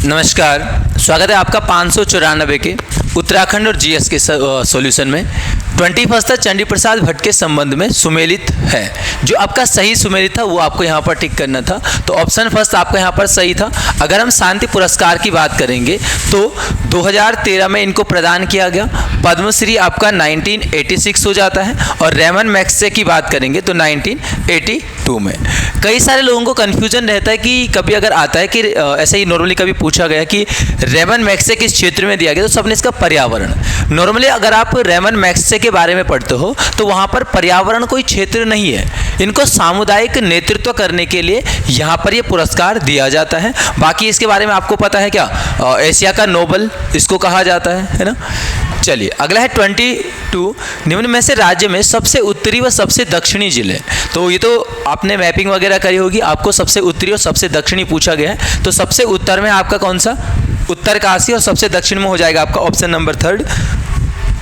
नमस्कार, स्वागत है आपका 594 के उत्तराखंड और जीएस के सॉल्यूशन में। 21 था चंडी प्रसाद भट्ट के संबंध में सुमेलित है। जो आपका सही सुमेलित था वो आपको यहाँ पर टिक करना था, तो ऑप्शन फर्स्ट आपका यहाँ पर सही था। अगर हम शांति पुरस्कार की बात करेंगे तो 2013 में इनको प्रदान किया गया। पद्मश्री आपका 1986 हो जाता है और रेमन मैग्सेसे की बात करेंगे तो 1982 में। कई सारे लोगों को कन्फ्यूजन रहता है कि कभी अगर आता है कि ऐसे ही नॉर्मली कभी पूछा गया कि रेमन मैग्सेसे किस क्षेत्र में दिया गया, तो सबने इसका पर्यावरण। नॉर्मली अगर आप रेमन मैग्सेसे के बारे में पढ़ते हो तो वहाँ पर पर्यावरण कोई क्षेत्र नहीं है, इनको सामुदायिक नेतृत्व करने के लिए यहाँ पर ये पुरस्कार दिया जाता है। बाकी इसके बारे में आपको पता है क्या, एशिया का नोबल इसको कहा जाता है ना। चलिए अगला है 22, निम्न में से राज्य में सबसे उत्तरी व सबसे दक्षिणी जिले। तो ये तो आपने मैपिंग वगैरह करी होगी, आपको सबसे उत्तरी और सबसे दक्षिणी पूछा गया है। तो सबसे उत्तर में आपका कौन सा, उत्तरकाशी, और सबसे दक्षिण में हो जाएगा आपका ऑप्शन नंबर 3,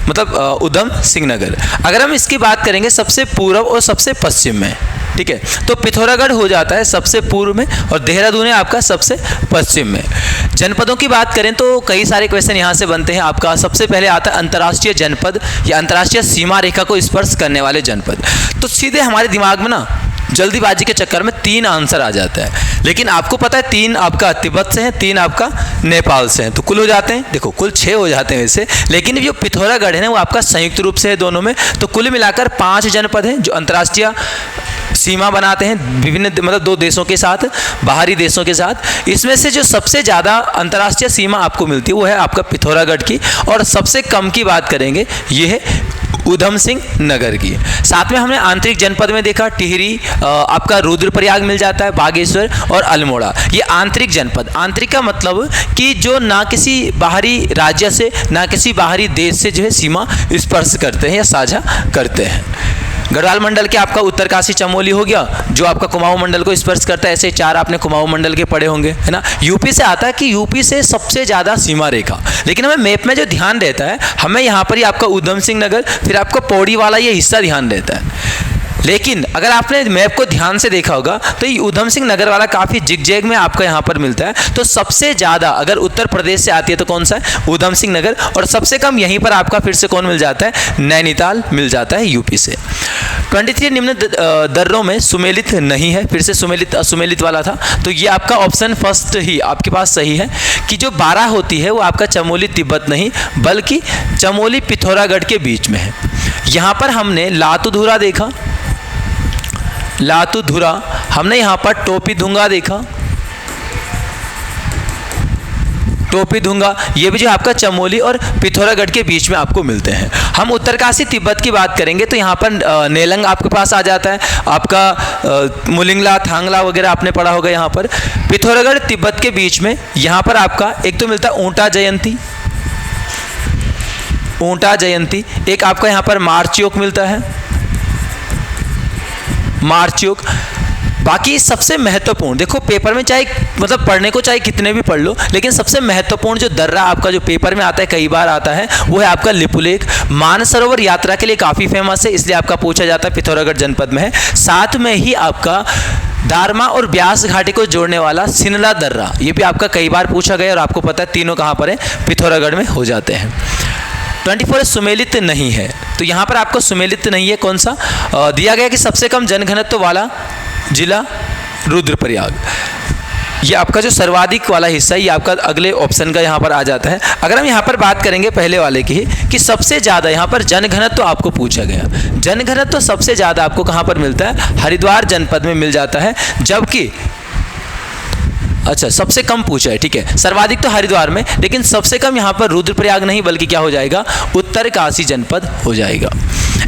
मतलब उधम सिंह नगर। अगर हम इसकी बात करेंगे सबसे पूर्व और सबसे पश्चिम में, ठीक है, तो पिथौरागढ़ हो जाता है सबसे पूर्व में और देहरादून है आपका सबसे पश्चिम में। जनपदों की बात करें तो कई सारे क्वेश्चन यहाँ से बनते हैं। आपका सबसे पहले आता है अंतर्राष्ट्रीय जनपद या अंतर्राष्ट्रीय सीमा रेखा को स्पर्श करने वाले जनपद। तो सीधे हमारे दिमाग में ना जल्दीबाजी के चक्कर में 3 आंसर आ जाता है, लेकिन आपको पता है 3 आपका तिब्बत से हैं, 3 आपका नेपाल से हैं, तो कुल हो जाते हैं, देखो कुल 6 हो जाते हैं वैसे। लेकिन जो पिथौरागढ़ है ना वो आपका संयुक्त रूप से है दोनों में, तो कुल मिलाकर 5 जनपद हैं जो अंतर्राष्ट्रीय सीमा बनाते हैं विभिन्न, मतलब 2 देशों के साथ, बाहरी देशों के साथ। इसमें से जो सबसे ज़्यादा अंतर्राष्ट्रीय सीमा आपको मिलती है वो है आपका पिथौरागढ़ की, और सबसे कम की बात करेंगे ये है उधम सिंह नगर की। साथ में हमने आंतरिक जनपद में देखा टिहरी, आपका रुद्रप्रयाग मिल जाता है, बागेश्वर और अल्मोड़ा। ये आंतरिक जनपद, आंतरिक का मतलब कि जो ना किसी बाहरी राज्य से ना किसी बाहरी देश से जो है सीमा स्पर्श करते हैं या साझा करते हैं। गढ़वाल मंडल के आपका उत्तरकाशी चमोली हो गया जो आपका कुमाऊं मंडल को स्पर्श करता है। ऐसे 4 आपने कुमाऊं मंडल के पढ़े होंगे, है ना। यूपी से आता है कि यूपी से सबसे ज़्यादा सीमा रेखा, लेकिन हमें मैप में जो ध्यान रहता है, हमें यहाँ पर ही आपका उधम सिंह नगर, फिर आपको पौड़ी वाला ये हिस्सा ध्यान रहता है। लेकिन अगर आपने मैप को ध्यान से देखा होगा तो ये उधम सिंह नगर वाला काफ़ी जिगजैग में आपका यहाँ पर मिलता है। तो सबसे ज़्यादा अगर उत्तर प्रदेश से आती है तो कौन सा है, उधम सिंह नगर, और सबसे कम यहीं पर आपका फिर से कौन मिल जाता है, नैनीताल मिल जाता है यूपी से। 23 निम्न दर्रों में सुमेलित नहीं है, फिर से सुमेलित असुमेलित वाला था, तो ये आपका ऑप्शन फर्स्ट ही आपके पास सही है कि जो 12 होती है वो आपका चमोली तिब्बत नहीं बल्कि चमोली पिथौरागढ़ के बीच में है। यहाँ पर हमने लातूधुरा देखा, लातूधुरा, हमने यहाँ पर टोपीधुंगा देखा, टोपीधुंगा, ये भी जो आपका चमोली और पिथौरागढ़ के बीच में आपको मिलते हैं। हम उत्तरकाशी तिब्बत की बात करेंगे तो यहाँ पर नेलंग आपके पास आ जाता है, आपका मुलिंगला थांगला वगैरह आपने पढ़ा होगा। यहाँ पर पिथौरागढ़ तिब्बत के बीच में यहाँ पर आपका एक तो मिलता है ऊंटा जयंती, ऊंटा जयंती, एक आपका यहाँ पर मार्चयोग मिलता है, मार्चयोग। बाकी सबसे महत्वपूर्ण, देखो पेपर में चाहे मतलब पढ़ने को चाहे कितने भी पढ़ लो, लेकिन सबसे महत्वपूर्ण जो दर्रा आपका जो पेपर में आता है, कई बार आता है, वो है आपका लिपुलेख। मानसरोवर यात्रा के लिए काफ़ी फेमस है, इसलिए आपका पूछा जाता है, पिथौरागढ़ जनपद में है। साथ में ही आपका दारमा और ब्यास घाटी को जोड़ने वाला सिनला दर्रा, ये भी आपका कई बार पूछा गया, और आपको पता है तीनों कहाँ पर है, पिथौरागढ़ में हो जाते हैं। 24 सुमेलित नहीं है, तो यहाँ पर आपको सुमेलित नहीं है कौन सा दिया गया कि सबसे कम जनघनत्व वाला जिला रुद्रप्रयाग। ये आपका जो सर्वाधिक वाला हिस्सा है ये आपका अगले ऑप्शन का यहाँ पर आ जाता है। अगर हम यहाँ पर बात करेंगे पहले वाले की कि सबसे ज़्यादा यहाँ पर जनघनत्व आपको पूछा गया, जनघनत्व सबसे ज़्यादा आपको कहाँ पर मिलता है, हरिद्वार जनपद में मिल जाता है, जबकि अच्छा सबसे कम पूछा है, ठीक है, सर्वाधिक तो हरिद्वार में, लेकिन सबसे कम यहाँ पर रुद्रप्रयाग नहीं बल्कि क्या हो जाएगा, उत्तरकाशी जनपद हो जाएगा।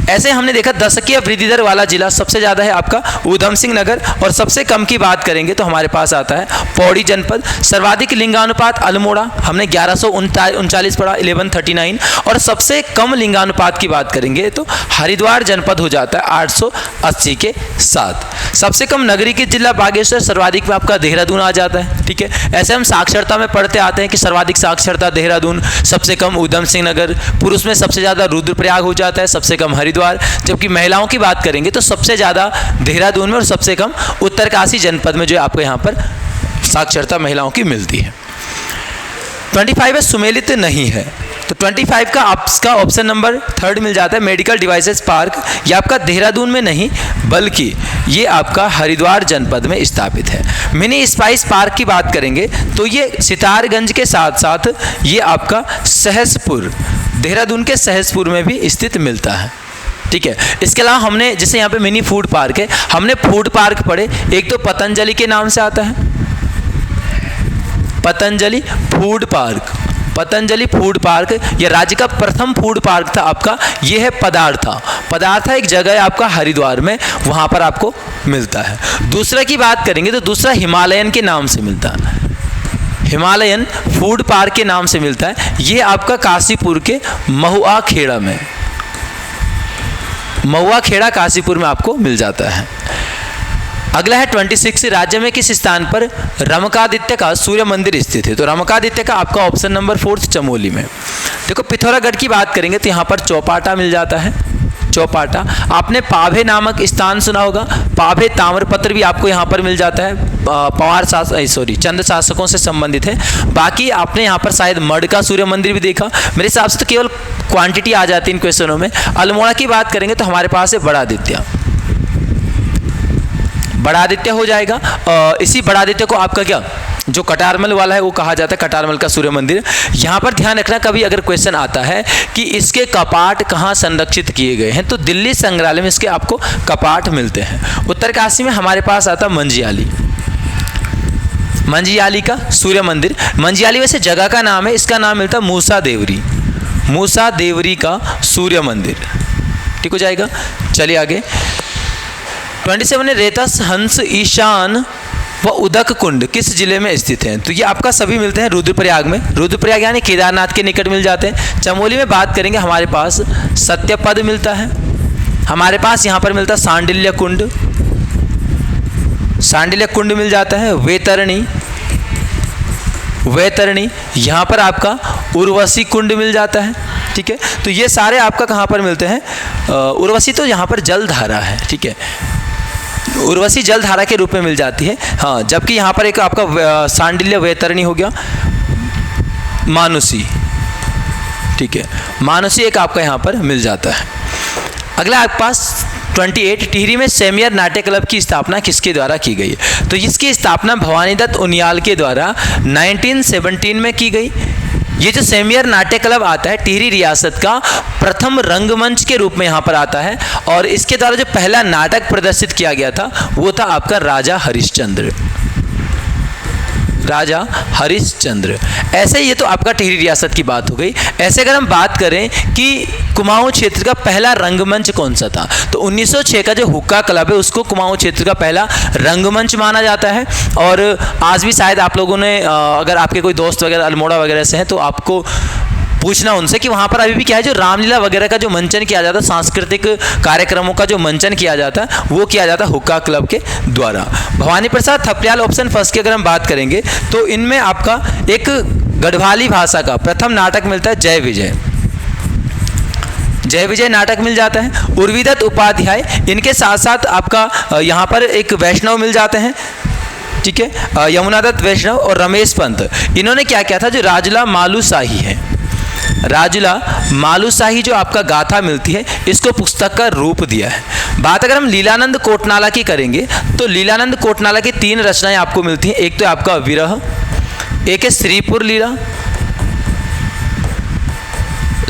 ऐसे हमने देखा दशकीय वृद्धि दर वाला जिला सबसे ज़्यादा है आपका उधम सिंह नगर, और सबसे कम की बात करेंगे तो हमारे पास आता है पौड़ी जनपद। सर्वाधिक लिंगानुपात अल्मोड़ा, हमने 1139 पढ़ा, 1139, और सबसे कम लिंगानुपात की बात करेंगे तो हरिद्वार जनपद हो जाता है 880 के साथ। सबसे कम नगरी के जिला बागेश्वर, सर्वाधिक में आपका देहरादून आ जाता है, ठीक है। ऐसे हम साक्षरता में पढ़ते आते हैं कि सर्वाधिक साक्षरता देहरादून, सबसे कम उधम सिंह नगर, पुरुष में सबसे ज़्यादा रुद्रप्रयाग हो जाता है, सबसे कम हरिद्वार, जबकि महिलाओं की बात करेंगे तो सबसे ज़्यादा देहरादून में और सबसे कम उत्तरकाशी जनपद में जो आपको यहाँ पर साक्षरता महिलाओं की मिलती है। 25 है सुमेलित नहीं है, तो 25 का आपका ऑप्शन नंबर 3 मिल जाता है, मेडिकल डिवाइसेस पार्क। ये आपका देहरादून में नहीं बल्कि ये आपका हरिद्वार जनपद में स्थापित है। मिनी स्पाइस पार्क की बात करेंगे तो ये सितारगंज के साथ साथ ये आपका सहसपुर, देहरादून के सहसपुर में भी स्थित मिलता है। ठीक है, इसके अलावा हमने जैसे यहाँ पे मिनी फूड पार्क है, हमने फूड पार्क पढ़े, एक तो पतंजलि के नाम से आता है, Patanjali food park. Patanjali food park ये राज्य का प्रथम फूड पार्क था आपका। ये है पदार्था एक जगह है आपका हरिद्वार में, वहाँ पर आपको मिलता है। दूसरा की बात करेंगे तो दूसरा हिमालयन के नाम से मिलता है, हिमालयन फूड पार्क के नाम से मिलता है। ये आपका काशीपुर के महुआ खेड़ा में, महुआ खेड़ा काशीपुर में आपको मिल जाता है। अगला है 26, राज्य में किस स्थान पर रमकादित्य का सूर्य मंदिर स्थित है? तो रमकादित्य का आपका ऑप्शन नंबर 4 चमोली में। देखो पिथौरागढ़ की बात करेंगे तो यहाँ पर चौपाटा मिल जाता है, चौपाटा। आपने पाभे नामक स्थान सुना होगा, पाभे ताम्रपत्र भी आपको यहाँ पर मिल जाता है, चंद शासकों से संबंधित है। बाकी आपने यहाँ पर शायद मड का सूर्य मंदिर भी देखा, मेरे हिसाब से तो केवल क्वांटिटी आ जाती है इन क्वेश्चनों में। अल्मोड़ा की बात करेंगे तो हमारे पास है बड़ादित्य, बड़ादित्य हो जाएगा। इसी बड़ादित्य को आपका क्या जो कटारमल वाला है वो कहा जाता है, कटारमल का सूर्य मंदिर। यहाँ पर ध्यान रखना, कभी अगर क्वेश्चन आता है कि इसके कपाट कहाँ संरक्षित किए गए हैं तो दिल्ली संग्रहालय में इसके आपको कपाट मिलते हैं। उत्तरकाशी में हमारे पास आता मंजियाली, मंजियाली का सूर्य मंदिर। मंजियाली वैसे जगह का नाम है, इसका नाम मिलता है मूसा देवरी, मूसा देवरी का सूर्य मंदिर। ठीक हो जाएगा। चलिए आगे 27 रेतस, हंस, ईशान व उदक कुंड किस जिले में स्थित हैं? तो ये आपका सभी मिलते हैं रुद्रप्रयाग में, रुद्रप्रयाग यानी केदारनाथ के निकट मिल जाते हैं। चमोली में बात करेंगे हमारे पास सत्यपद मिलता है, हमारे पास यहाँ पर मिलता है सांडिल्य कुंड, सांडिल्य कुंड मिल जाता है। वैतरणी, वैतरणी यहाँ पर आपका उर्वशी कुंड मिल जाता है। ठीक है, तो ये सारे आपका कहाँ पर मिलते हैं? उर्वशी तो यहाँ पर जलधारा है, ठीक है, उर्वशी जलधारा के रूप में मिल जाती है। हाँ, जबकि यहाँ पर एक आपका सांडिल्य वैतरणी हो गया, मानुषी, ठीक है, मानुषी एक आपका यहाँ पर मिल जाता है। अगला आपके पास 28, टिहरी में सेमियर नाट्य क्लब की स्थापना किसके द्वारा की गई? तो इसकी स्थापना भवानी दत्त उनियाल के द्वारा 1917 में की गई। ये जो सेमियर नाट्य क्लब आता है टिहरी रियासत का प्रथम रंगमंच के रूप में यहाँ पर आता है, और इसके द्वारा जो पहला नाटक प्रदर्शित किया गया था वो था आपका राजा हरिश्चंद्र, राजा हरिश्चंद्र। ऐसे ये तो आपका टिहरी रियासत की बात हो गई। ऐसे अगर हम बात करें कि कुमाऊं क्षेत्र का पहला रंगमंच कौन सा था, तो 1906 का जो हुक्का क्लब है उसको कुमाऊं क्षेत्र का पहला रंगमंच माना जाता है। और आज भी शायद आप लोगों ने अगर आपके कोई दोस्त वगैरह अल्मोड़ा वगैरह से हैं तो आपको पूछना उनसे कि वहाँ पर अभी भी क्या है, जो रामलीला वगैरह का जो मंचन किया जाता है, सांस्कृतिक कार्यक्रमों का जो मंचन किया जाता है वो किया जाता है हुक्का क्लब के द्वारा। भवानी प्रसाद थपलियाल ऑप्शन फर्स्ट की अगर हम बात करेंगे तो इनमें आपका एक गढ़वाली भाषा का प्रथम नाटक मिलता है जय विजय, जय विजय नाटक मिल जाता है। उर्विदत्त उपाध्याय, इनके साथ साथ आपका यहाँ पर एक वैष्णव मिल जाते हैं, ठीक है, यमुनादत्त वैष्णव और रमेश पंत। इन्होंने क्या किया था, जो राजुला मालूशाही है, राजुला मालूशाही जो आपका गाथा मिलती है इसको पुस्तक का रूप दिया है। बात अगर हम लीलानंद कोटनाला की करेंगे तो लीलानंद कोटनाला की 3 रचनाएं आपको मिलती हैं। एक तो आपका विरह, एक है श्रीपुर लीला,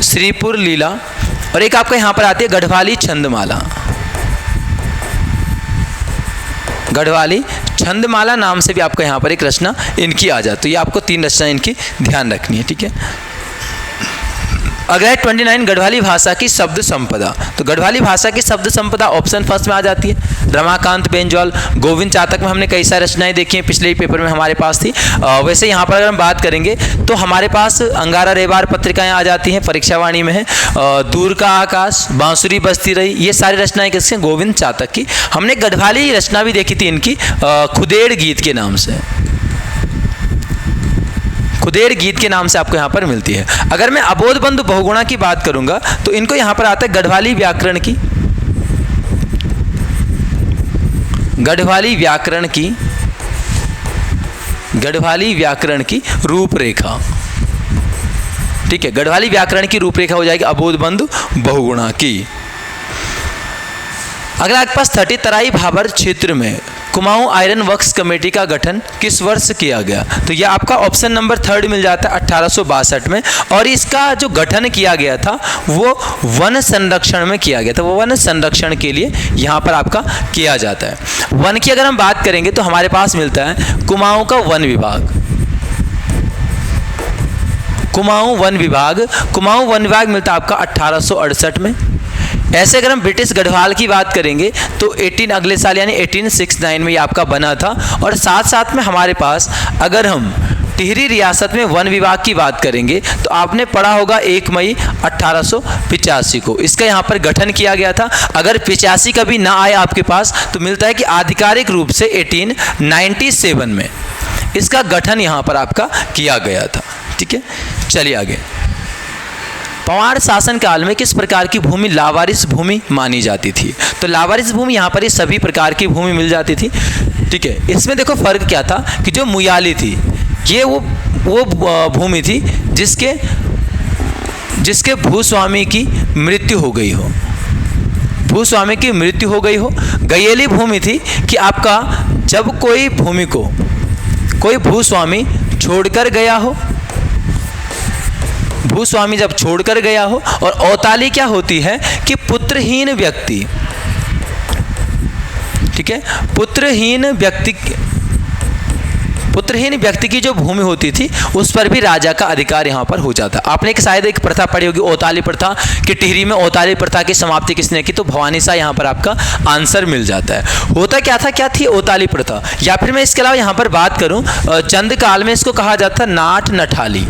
श्रीपुर लीला, और एक आपका यहाँ पर आती है गढ़वाली छंदमाला, गढ़वाली छंदमाला नाम से भी आपको यहाँ पर एक रचना इनकी आ जाती है। ये आपको 3 रचना इनकी ध्यान रखनी है, ठीक है। अगला है 29 गढ़वाली भाषा की शब्द संपदा। तो गढ़वाली भाषा की शब्द संपदा ऑप्शन फर्स्ट में आ जाती है रमाकांत बेंजौल, गोविंद चातक में हमने कई सारी रचनाएं देखी हैं, पिछले ही पेपर में हमारे पास थी। वैसे यहाँ पर अगर हम बात करेंगे तो हमारे पास अंगारा रेबार पत्रिकाएं आ जाती हैं, परीक्षावाणी में है, दूर का आकाश, बांसुरी बजती रही, ये सारी रचनाएं किसके? गोविंद चातक की। हमने गढ़वाली रचना भी देखी थी इनकी खुदेड़ गीत के नाम से, खुदेड़ गीत के नाम से आपको यहाँ पर मिलती है। अगर मैं अबोध बंधु बहुगुणा की बात करूंगा तो इनको यहाँ पर आता है गढ़वाली व्याकरण की, गढ़वाली व्याकरण की, गढ़वाली व्याकरण की रूपरेखा, ठीक है, गढ़वाली व्याकरण की रूपरेखा हो जाएगी अबोध बंधु बहुगुणा की। अगला आपके पास 30 तराई भाबर क्षेत्र में कुमाऊं आयरन वर्क्स कमेटी का गठन किस वर्ष किया गया? तो यह आपका ऑप्शन नंबर 3 मिल जाता है 1862 में। और इसका जो गठन किया गया था वो वन संरक्षण में किया गया था, वो वन संरक्षण के लिए यहाँ पर आपका किया जाता है। वन की अगर हम बात करेंगे तो हमारे पास मिलता है कुमाऊं का वन विभाग, कुमाऊं वन विभाग, कुमाऊं वन विभाग मिलता है आपका 1868 में। ऐसे अगर हम ब्रिटिश गढ़वाल की बात करेंगे तो 18 अगले साल यानी 1869 में ये आपका बना था। और साथ साथ में हमारे पास अगर हम टिहरी रियासत में वन विभाग की बात करेंगे तो आपने पढ़ा होगा 1 मई 1885 को इसका यहाँ पर गठन किया गया था। अगर 85 कभी ना आए आपके पास तो मिलता है कि आधिकारिक रूप से 1897 में इसका गठन यहाँ पर आपका किया गया था। ठीक है, चलिए आगे। पंवाड़ शासन काल में किस प्रकार की भूमि लावारिस भूमि मानी जाती थी? तो लावारिस भूमि यहाँ पर ये सभी प्रकार की भूमि मिल जाती थी। ठीक है, इसमें देखो फर्क क्या था कि जो मुयाली थी ये वो भूमि थी जिसके भूस्वामी की मृत्यु हो गई हो, भूस्वामी की मृत्यु हो गई हो। गयेली भूमि थी कि आपका जब कोई भूमि को कोई भूस्वामी छोड़कर गया हो, भूस्वामी जब छोड़कर गया हो। और औताली क्या होती है कि पुत्रहीन व्यक्ति, ठीक है, पुत्रहीन व्यक्ति की जो भूमि होती थी उस पर भी राजा का अधिकार यहाँ पर हो जाता। आपने शायद एक प्रथा पढ़ी होगी औताली प्रथा कि टिहरी में औताली प्रथा की समाप्ति किसने की? तो भवानी शाह यहाँ पर आपका आंसर मिल जाता है। होता क्या था, क्या थी औताली प्रथा? या फिर मैं इसके अलावा यहाँ पर बात करूँ चंद काल में इसको कहा जाता नाट नठाली,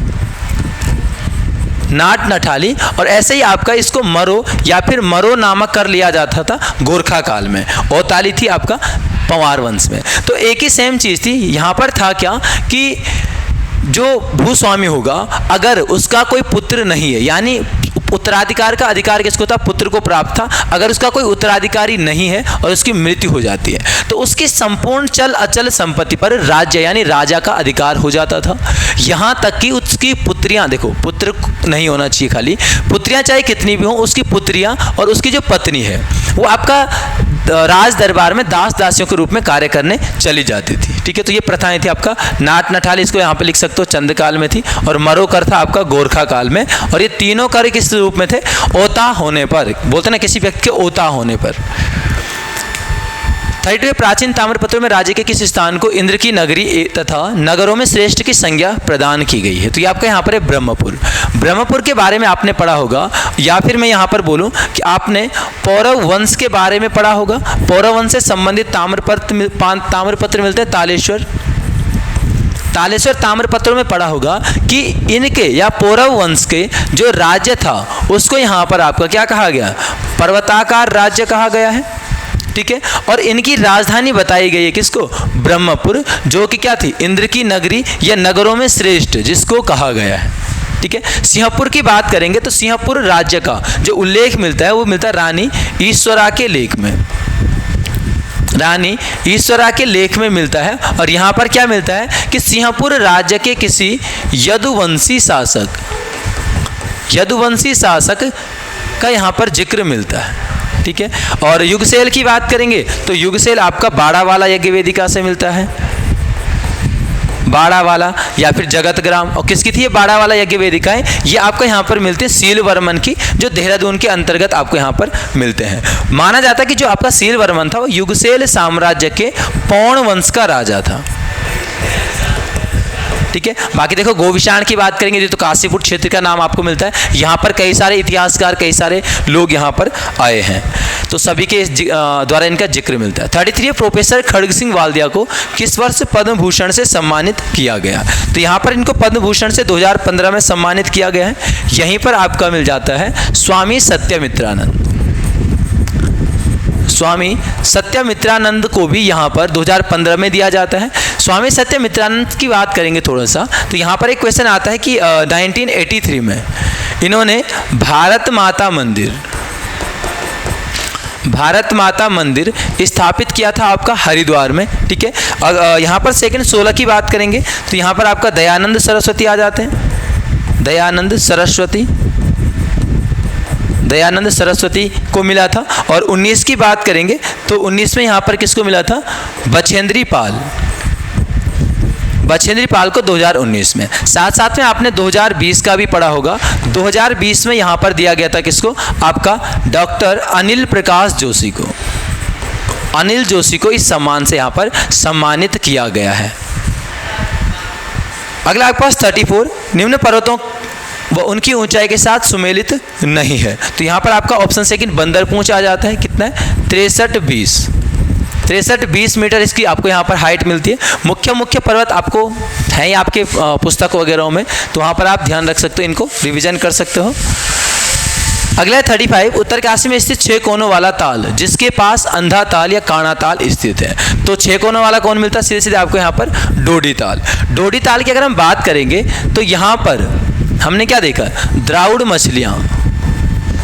नाट नठाली। और ऐसे ही आपका इसको मरो या फिर मरो नामक कर लिया जाता था गोरखा काल में। औताली थी आपका पंवार वंश में। तो एक ही सेम चीज़ थी। यहाँ पर था क्या कि जो भूस्वामी होगा अगर उसका कोई पुत्र नहीं है, यानी उत्तराधिकार का अधिकार किसको था? पुत्र को प्राप्त था। अगर उसका कोई उत्तराधिकारी नहीं है और उसकी मृत्यु हो जाती है तो उसकी संपूर्ण चल अचल संपत्ति पर राज्य यानी राजा का अधिकार हो जाता था। यहाँ तक कि उसकी पुत्रियाँ, देखो पुत्र नहीं होना चाहिए, खाली पुत्रियाँ चाहे कितनी भी हों, उसकी पुत्रियाँ और उसकी जो पत्नी है वो आपका राज दरबार में दास दासियों के रूप में कार्य करने चली जाती थी। ठीक है, तो ये प्रथाएं थी आपका। नाट नठाली इसको यहाँ पे लिख सकते हो चंद काल में थी, और मरो कर था आपका गोरखा काल में। और ये तीनों कार्य किस रूप में थे? ओता होने पर, बोलते ना किसी व्यक्ति के ओता होने पर। 32वें प्राचीन ताम्रपत्रों में राज्य के किस स्थान को इंद्र की नगरी तथा नगरों में श्रेष्ठ की संज्ञा प्रदान की गई है? तो ये आपका यहाँ पर है ब्रह्मपुर। ब्रह्मपुर के बारे में आपने पढ़ा होगा, या फिर मैं यहाँ पर बोलूँ कि आपने पौरव वंश के बारे में पढ़ा होगा। पौरव वंश से संबंधित ताम्रपत्र मिलते हैं तालेश्वर ताम्रपत्रों में पढ़ा होगा कि इनके या पौरव वंश के जो राज्य था उसको यहाँ पर आपका क्या कहा गया? पर्वताकार राज्य कहा गया है। ठीक है, और इनकी राजधानी बताई गई है किसको? ब्रह्मपुर, जो कि क्या थी? इंद्र की नगरी या नगरों में श्रेष्ठ जिसको कहा गया है। ठीक है, सिंहपुर की बात करेंगे तो सिंहपुर राज्य का जो उल्लेख मिलता है वो मिलता है रानी ईश्वरा के लेख में, रानी ईश्वरा के लेख में मिलता है। और यहाँ पर क्या मिलता है कि सिंहपुर राज्य के किसी यदुवंशी शासक का यहाँ पर जिक्र मिलता है। ठीक है, और युगसेल की बात करेंगे तो युगसेल आपका बाड़ावाला यज्ञ वेदिका से मिलता है, बाड़ावाला या फिर जगतग्राम। और किसकी थी ये बाड़ावाला यज्ञ वेदिकाएं? ये आपको यहाँ पर मिलते हैं सीलवर्मन की, जो देहरादून के अंतर्गत आपको यहाँ पर मिलते हैं। माना जाता है कि जो आपका सीलवर्मन था वो युगसेल साम्राज्य के पौण वंश का राजा था। ठीक है, बाकी देखो गोविशाण की बात करेंगे तो काशीपुर क्षेत्र का नाम आपको मिलता है। यहाँ पर कई सारे इतिहासकार, कई सारे लोग यहाँ पर आए हैं, तो सभी के द्वारा इनका जिक्र मिलता है। 33 प्रोफेसर खड़ग सिंह वाल्दिया को किस वर्ष पद्म भूषण से सम्मानित किया गया? तो यहाँ पर इनको पद्म भूषण से 2015 में सम्मानित किया गया है। यहीं पर आपका मिल जाता है स्वामी सत्यमित्रानंद। स्वामी सत्यमित्रानंद को भी यहाँ पर 2015 में दिया जाता है। स्वामी सत्यमित्रानंद की बात करेंगे थोड़ा सा तो यहाँ पर एक क्वेश्चन आता है कि 1983 में इन्होंने भारत माता मंदिर स्थापित किया था आपका हरिद्वार में। ठीक है, यहाँ पर सेकंड 16 की बात करेंगे तो यहाँ पर आपका दयानंद सरस्वती आ जाते हैं। दयानंद सरस्वती को मिला था। और 19 की बात करेंगे तो 19 में यहाँ पर किसको मिला था? बछेंद्री पाल को 2019 में। साथ साथ में आपने 2020 का भी पढ़ा होगा। 2020 में यहाँ पर दिया गया था किसको? आपका डॉक्टर अनिल प्रकाश जोशी को। अनिल जोशी को इस सम्मान से यहाँ पर सम्मानित किया गया है। अगला आपके पास 34, निम्न पर्वतों व उनकी ऊंचाई के साथ सुमेलित नहीं है। तो यहाँ पर आपका ऑप्शन सेकंड बंदरपूंछ आ जाता है। कितना है? 63-20 मीटर इसकी आपको यहाँ पर हाइट मिलती है। मुख्य पर्वत आपको हैं आपके पुस्तक वगैरह में, तो वहाँ पर आप ध्यान रख सकते हो, इनको रिवीजन कर सकते हो। अगला है 35, उत्तरकाशी में स्थित 6 कोनों वाला ताल जिसके पास अंधा ताल या काणा ताल स्थित है। तो 6 कोनों वाला कौन मिलता है? सीधे सीधे आपको यहाँ पर डोडी ताल की अगर हम बात करेंगे तो यहाँ पर हमने क्या देखा? द्राउड़ मछलियाँ,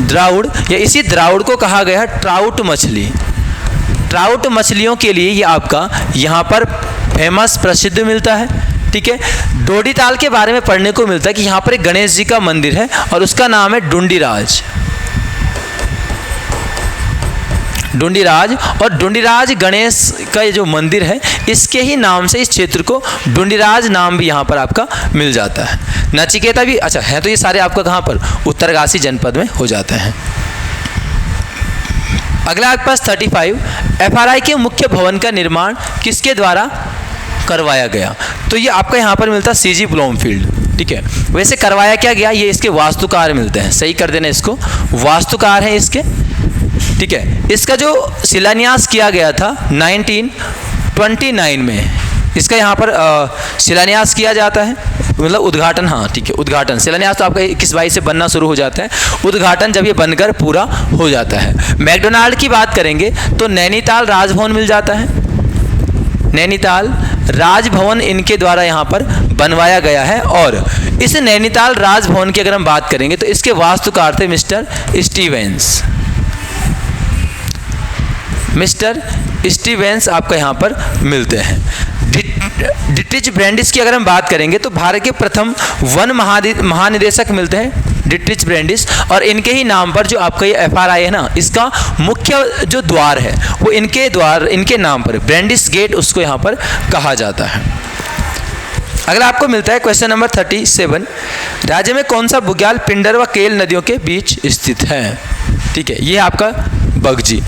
द्राउड़ या इसी द्राउड़ को कहा गया है ट्राउट मछली। ट्राउट मछलियों के लिए ये आपका यहाँ पर फेमस प्रसिद्ध मिलता है। ठीक है, डोडी ताल के बारे में पढ़ने को मिलता है कि यहाँ पर एक गणेश जी का मंदिर है और उसका नाम है डुंडीराज। और डुंडीराज गणेश का ये जो मंदिर है इसके ही नाम से इस क्षेत्र को डुंडीराज नाम भी यहाँ पर आपका मिल जाता है। नचिकेता भी अच्छा है। तो ये सारे आपका कहाँ पर? उत्तरकाशी जनपद में हो जाते हैं। अगला आपके पास 35, FRI के मुख्य भवन का निर्माण किसके द्वारा करवाया गया? तो ये आपका यहाँ पर मिलता है CG ब्लूमफील्ड। ठीक है, वैसे करवाया क्या गया? ये इसके वास्तुकार मिलते हैं, सही कर देना इसको, वास्तुकार हैं इसके। ठीक है, इसका जो शिलान्यास किया गया था 1929 में, इसका यहाँ पर शिलान्यास किया जाता है, मतलब उद्घाटन। हाँ ठीक है, उद्घाटन। शिलान्यास तो आपका 21-22 से बनना शुरू हो जाता है, उद्घाटन जब ये बनकर पूरा हो जाता है। मैकडोनाल्ड की बात करेंगे तो नैनीताल राजभवन मिल जाता है। नैनीताल राजभवन इनके द्वारा यहाँ पर बनवाया गया है। और इस नैनीताल राजभवन की अगर हम बात करेंगे तो इसके वास्तुकार थे मिस्टर स्टीवेंस आपको यहाँ पर मिलते हैं। डिट्रिच ब्रैंडिस की अगर हम बात करेंगे तो भारत के प्रथम वन महानिदेशक मिलते हैं डिट्रिच ब्रैंडिस। और इनके ही नाम पर जो आपका ये FRI है ना, इसका मुख्य जो द्वार है वो इनके नाम पर ब्रैंडिस गेट उसको यहाँ पर कहा जाता है। अगला आपको मिलता है क्वेश्चन नंबर 37, राज्य में कौन सा बुग्याल पिंडर व केल नदियों के बीच स्थित है? ठीक है, ये आपका बगजी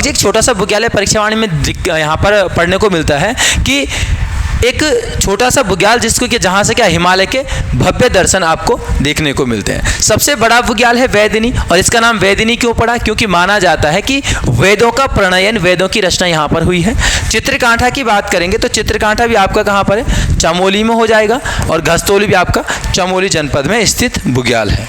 एक छोटा सा बुग्याल है। परीक्षावाणी में यहाँ पर पढ़ने को मिलता है कि एक छोटा सा बुग्याल जिसको कि जहाँ से क्या हिमालय के भव्य दर्शन आपको देखने को मिलते हैं। सबसे बड़ा बुग्याल है वेदिनी, और इसका नाम वेदिनी क्यों पड़ा? क्योंकि माना जाता है कि वेदों का प्रणयन, वेदों की रचना यहाँ पर हुई है। चित्रकांठा की बात करेंगे तो चित्रकांठा भी आपका कहाँ पर है? चमोली में हो जाएगा। और घस्तौली भी आपका चमोली जनपद में स्थित बुग्याल है।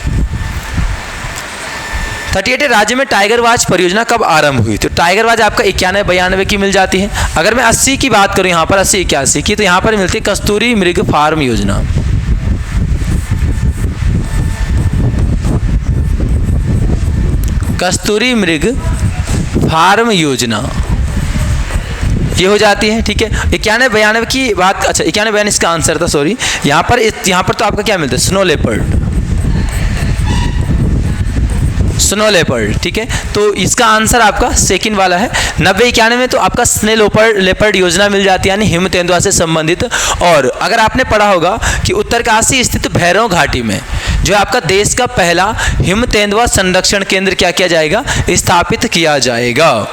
38, राज्य में टाइगर वाच परियोजना कब आरंभ हुई? तो टाइगर वाच आपका 91-92 की मिल जाती है। अगर मैं 80 की बात करूं यहाँ पर 80-81 की, तो यहाँ पर मिलती है कस्तूरी मृग फार्म योजना। कस्तूरी मृग फार्म योजना ये हो जाती है। ठीक है, 91-92 की बात, अच्छा 91-92 इसका आंसर था, सॉरी। यहाँ पर तो आपका क्या मिलता है? Snow leopard. ठीक है, तो इसका आंसर आपका सेकंड वाला है। 90-91 में तो आपका स्ने लेपर्ड योजना मिल जाती है, यानी हिम तेंदुआ से संबंधित। और अगर आपने पढ़ा होगा कि उत्तरकाशी स्थित भैरव घाटी में जो आपका देश का पहला हिम तेंदुआ संरक्षण केंद्र क्या किया जाएगा? स्थापित किया जाएगा।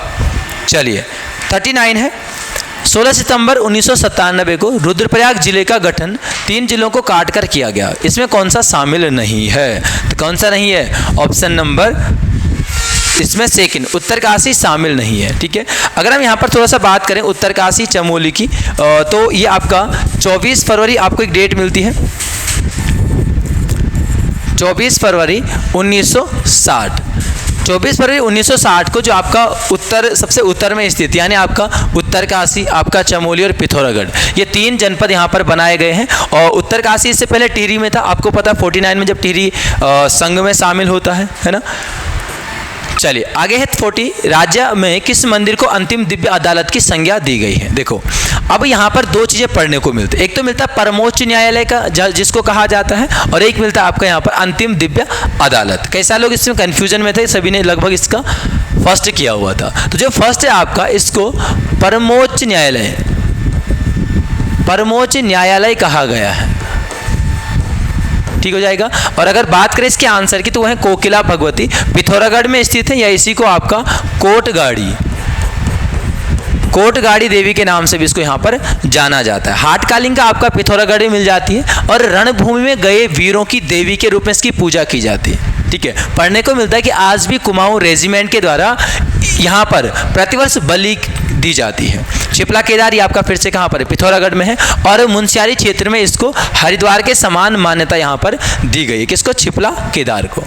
चलिए 39 है, 16 सितंबर 1997 को रुद्रप्रयाग जिले का गठन 3 जिलों को काटकर किया गया। इसमें कौन सा शामिल नहीं है? तो कौन सा नहीं है? ऑप्शन नंबर इसमें सेकंड, उत्तरकाशी शामिल नहीं है। ठीक है, अगर हम यहाँ पर थोड़ा सा बात करें उत्तरकाशी चमोली की, तो ये आपका 24 फरवरी आपको एक डेट मिलती है, 24 फरवरी 1960। 24 फरवरी 1960 को जो आपका सबसे उत्तर में स्थित, यानी आपका उत्तरकाशी, आपका चमोली और पिथौरागढ़, ये 3 जनपद यहाँ पर बनाए गए हैं। और उत्तरकाशी इससे पहले टिहरी में था। आपको पता है 49 में जब टिहरी संघ में शामिल होता है ना। चलिए आगे है 40, राज्य में किस मंदिर को अंतिम दिव्य अदालत की संज्ञा दी गई है। देखो अब यहाँ पर दो चीज़ें पढ़ने को मिलती है, एक तो मिलता है परमोच्च न्यायालय का जिसको कहा जाता है, और एक मिलता है आपका यहाँ पर अंतिम दिव्य अदालत। कैसा लोग इसमें कन्फ्यूजन में थे, सभी ने लगभग इसका फर्स्ट किया हुआ था। तो जो फर्स्ट है आपका, इसको परमोच्च न्यायालय कहा गया है, ठीक हो जाएगा। और अगर बात करें इसके आंसर की तो वह है कोकिला भगवती, पिथौरागढ़ में स्थित है, या इसी को आपका कोटगाड़ी देवी के नाम से भी इसको यहाँ पर जाना जाता है। हाटकालिंग का आपका पिथौरागढ़ में मिल जाती है, और रणभूमि में गए वीरों की देवी के रूप में इसकी पूजा की जाती है, ठीक है। पढ़ने को मिलता है कि आज भी कुमाऊं रेजिमेंट के द्वारा यहाँ पर प्रतिवर्ष बलि दी जाती है। चिपला केदार ये आपका फिर से कहाँ पर है, पिथौरागढ़ में है, और मुंशियारी क्षेत्र में इसको हरिद्वार के समान मान्यता यहाँ पर दी गई है, किसको, चिपला केदार को।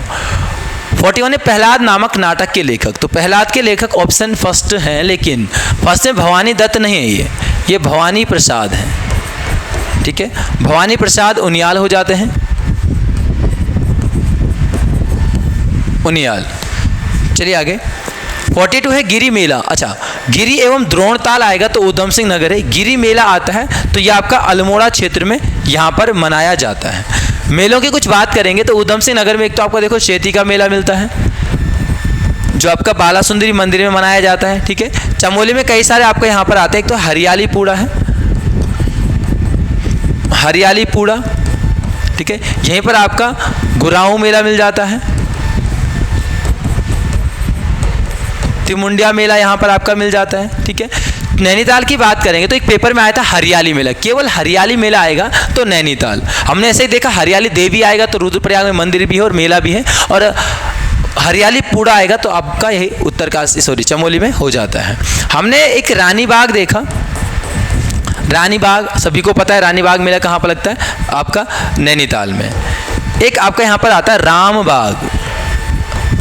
41 है प्रहलाद नामक नाटक के लेखक। तो प्रहलाद के लेखक ऑप्शन फर्स्ट हैं, लेकिन फर्स्ट में भवानी दत्त नहीं है, ये भवानी प्रसाद है, ठीक है। भवानी प्रसाद उनियाल हो जाते हैं, उनियाल। चलिए आगे 42 है गिरी मेला। अच्छा, गिरी एवं द्रोणताल आएगा तो उधम सिंह नगर है। गिरी मेला आता है तो ये आपका अल्मोड़ा क्षेत्र में यहाँ पर मनाया जाता है। मेलों की कुछ बात करेंगे तो उधम सिंह नगर में एक तो आपको देखो शेती का मेला मिलता है, जो आपका बाला सुंदरी मंदिर में मनाया जाता है, ठीक है। चमोली में कई सारे आपको यहाँ पर आते हैं, एक तो हरियाली पूड़ा है, हरियाली पूड़ा, ठीक है। यहीं पर आपका गुराऊं मेला मिल जाता है, तिमुंडिया मेला यहाँ पर आपका मिल जाता है, ठीक है। नैनीताल की बात करेंगे तो एक पेपर में आया था हरियाली मेला, केवल हरियाली मेला आएगा तो नैनीताल। हमने ऐसे ही देखा हरियाली देवी आएगा तो रुद्रप्रयाग में मंदिर भी है और मेला भी है, और हरियाली पूड़ा आएगा तो आपका यही उत्तरकाशी सॉरी चमोली में हो जाता है। हमने एक रानी बाग देखा, रानी बाग सभी को पता है, रानी बाग मेला कहाँ पर लगता है, आपका नैनीताल में। एक आपका यहाँ पर आता है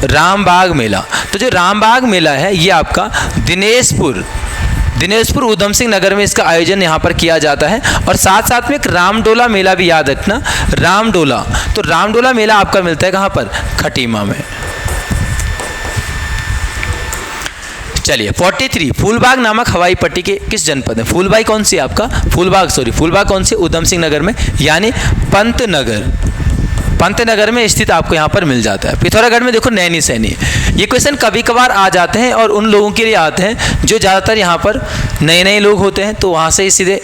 रामबाग मेला। तो जो रामबाग मेला है ये आपका दिनेशपुर उधम सिंह नगर में इसका आयोजन यहाँ पर किया जाता है, और साथ साथ में एक रामडोला मेला भी याद रखना, रामडोला। तो रामडोला मेला आपका मिलता है कहाँ पर, खटीमा में। चलिए 43 फूलबाग नामक हवाई पट्टी के किस जनपद में। फूलबाग कौन सी है आपका, फूलबाग कौन सी, उधम सिंह नगर में, यानी पंतनगर में स्थित आपको यहाँ पर मिल जाता है। पिथौरागढ़ में देखो नैनी सैनी। ये क्वेश्चन कभी कभार आ जाते हैं और उन लोगों के लिए आते हैं जो ज़्यादातर यहाँ पर नए लोग होते हैं, तो वहाँ से ही सीधे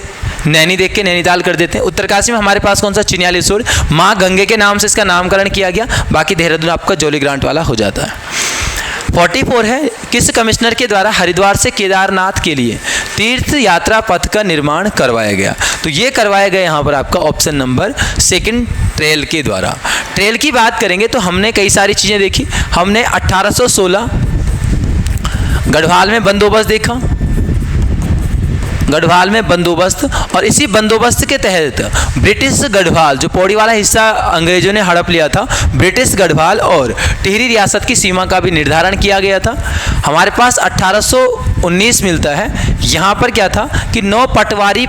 नैनी देख के नैनीताल कर देते हैं। उत्तरकाशी में हमारे पास कौन सा, चिन्यालीसोर, माँ गंगे के नाम से इसका नामकरण किया गया, बाकी देहरादून आपका जोली ग्रांट वाला हो जाता है। 44 है किस कमिश्नर के द्वारा हरिद्वार से केदारनाथ के लिए तीर्थ यात्रा पथ का निर्माण करवाया गया। तो ये करवाया गया यहाँ पर आपका ऑप्शन नंबर सेकंड, ट्रेल के द्वारा। ट्रेल की बात करेंगे तो हमने कई सारी चीज़ें देखी। हमने 1816 गढ़वाल में बंदोबस्त देखा, गढ़वाल में बंदोबस्त, और इसी बंदोबस्त के तहत ब्रिटिश गढ़वाल, जो पौड़ी वाला हिस्सा अंग्रेजों ने हड़प लिया था, ब्रिटिश गढ़वाल और टिहरी रियासत की सीमा का भी निर्धारण किया गया था। हमारे पास 1819 मिलता है। यहाँ पर क्या था कि 9 पटवारी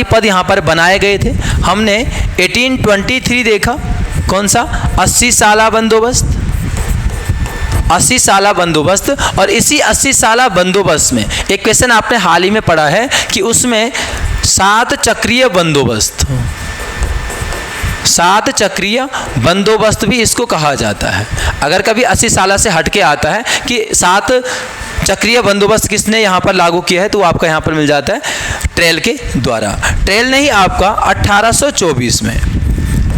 पद यहाँ पर बनाए गए थे। हमने 1823 देखा, कौन सा, 80 साला बंदोबस्त, 80 साला बंदोबस्त। और इसी 80 साला बंदोबस्त में एक क्वेश्चन आपने हाल ही में पढ़ा है कि उसमें 7 चक्रीय बंदोबस्त भी इसको कहा जाता है। अगर कभी 80 साला से हट के आता है कि 7 चक्रीय बंदोबस्त किसने यहाँ पर लागू किया है, तो आपका यहाँ पर मिल जाता है ट्रेल के द्वारा। ट्रेल ने ही आपका 1824 में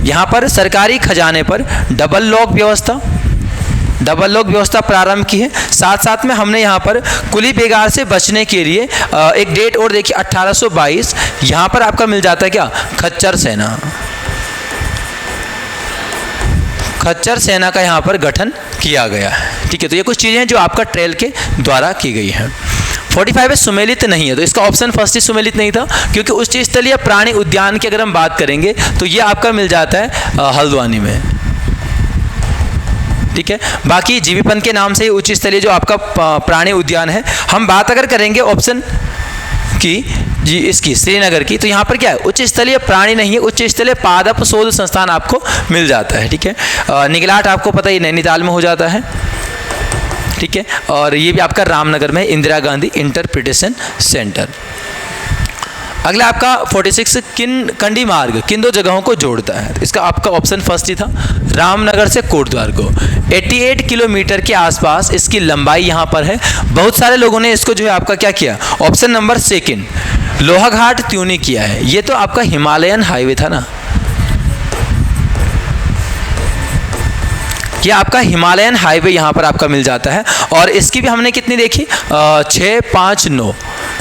यहाँ पर सरकारी खजाने पर डबल लॉक व्यवस्था प्रारंभ की है। साथ साथ में हमने यहाँ पर कुली बेगार से बचने के लिए एक डेट और देखिए 1822, यहाँ पर आपका मिल जाता है क्या, खच्चर सेना का यहाँ पर गठन किया गया है, ठीक है। तो ये कुछ चीज़ें हैं जो आपका ट्रेल के द्वारा की गई हैं। 45 है सुमेलित नहीं है, तो इसका ऑप्शन फर्स्ट ही सुमेलित नहीं था, क्योंकि उच्च स्तरीय प्राणी उद्यान की अगर हम बात करेंगे तो ये आपका मिल जाता है हल्द्वानी में, ठीक है। बाकी जीवीपंत के नाम से ही उच्च स्तरीय जो आपका प्राणी उद्यान है। हम बात अगर करेंगे ऑप्शन की जी इसकी श्रीनगर की, तो यहाँ पर क्या है, उच्च स्तरीय प्राणी नहीं है, उच्च स्तरीय पादप शोध संस्थान आपको मिल जाता है। ठीक है, निगलाट आपको पता ही नैनीताल में हो जाता है। ठीक है, और ये भी आपका रामनगर में इंदिरा गांधी इंटरप्रिटेशन सेंटर। अगला आपका 46 कंडी मार्ग किन दो जगहों को जोड़ता है? इसका आपका ऑप्शन फर्स्ट ही था, रामनगर से कोटद्वार को। 88 किलोमीटर के आसपास इसकी लंबाई यहाँ पर है। बहुत सारे लोगों ने इसको जो है आपका क्या किया, option number second Lohaghat Tyuni किया है। ये तो आपका हिमालयन हाईवे था ना, ये आपका हिमालयन हाईवे यहाँ पर आपका मिल जाता है। और इसकी भी हमने कितनी देखी, 659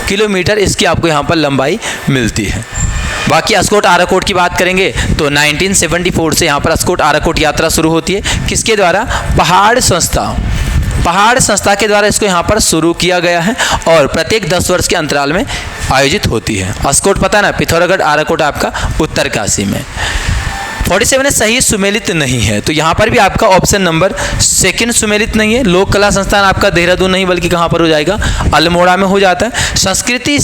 किलोमीटर इसकी आपको यहाँ पर लंबाई मिलती है। बाकी अस्कोट आराकोट की बात करेंगे तो 1974 से यहाँ पर अस्कोट आराकोट यात्रा शुरू होती है। किसके द्वारा? पहाड़ संस्था के द्वारा इसको यहाँ पर शुरू किया गया है और प्रत्येक 10 वर्ष के अंतराल में आयोजित होती है। अस्कोट पता ना, पिथौरागढ़ आराकोट आपका उत्तरकाशी में। 47 है सही सुमेलित नहीं है, तो यहाँ पर भी आपका ऑप्शन नंबर सेकंड सुमेलित नहीं है। लोक कला संस्थान आपका देहरादून नहीं बल्कि कहाँ पर हो जाएगा, अल्मोड़ा में हो जाता है। संस्कृति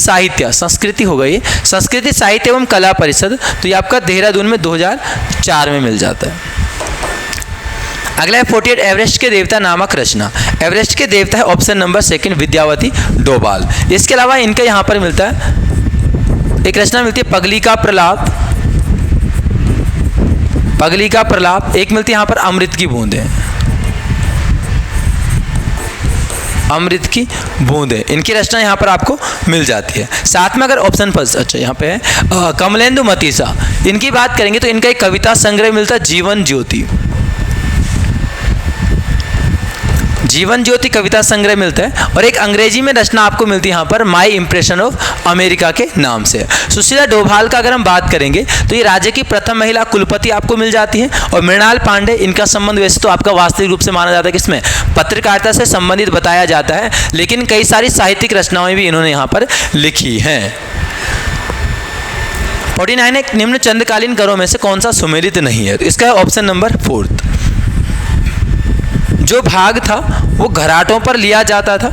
हो गई, संस्कृति साहित्य एवं कला परिषद, तो ये आपका देहरादून में 2004 में मिल जाता है। अगला है 48 एवरेस्ट के देवता नामक रचना। एवरेस्ट के देवता है option number second Vidyawati Doval. इसके अलावा इनका यहाँ पर मिलता है एक रचना मिलती है पगली का प्रलाप, एक मिलती है यहाँ पर अमृत की बूंदें, इनकी रचना यहाँ पर आपको मिल जाती है। साथ में अगर ऑप्शन फर्स्ट, अच्छा यहाँ पे है कमलेंदु मतीसा, इनकी बात करेंगे तो इनका एक कविता संग्रह मिलता है जीवन ज्योति कविता संग्रह मिलता है। और एक अंग्रेजी में रचना आपको मिलती है यहाँ पर माई इंप्रेशन ऑफ अमेरिका के नाम से। सुशीला डोभाल का अगर हम बात करेंगे तो ये राज्य की प्रथम महिला कुलपति आपको मिल जाती है। और मृणाल पांडे, इनका संबंध वैसे तो आपका वास्तविक रूप से माना जाता है किसमें, पत्रकारिता से संबंधित बताया जाता है, लेकिन कई सारी साहित्यिक रचनाएं भी इन्होंने यहाँ पर लिखी हैं। 49 एक निम्न चंद्रकालीन करों में से कौन सा सुमेलित नहीं है? तो इसका है ऑप्शन नंबर 4। जो भाग था वो घराटों पर लिया जाता था।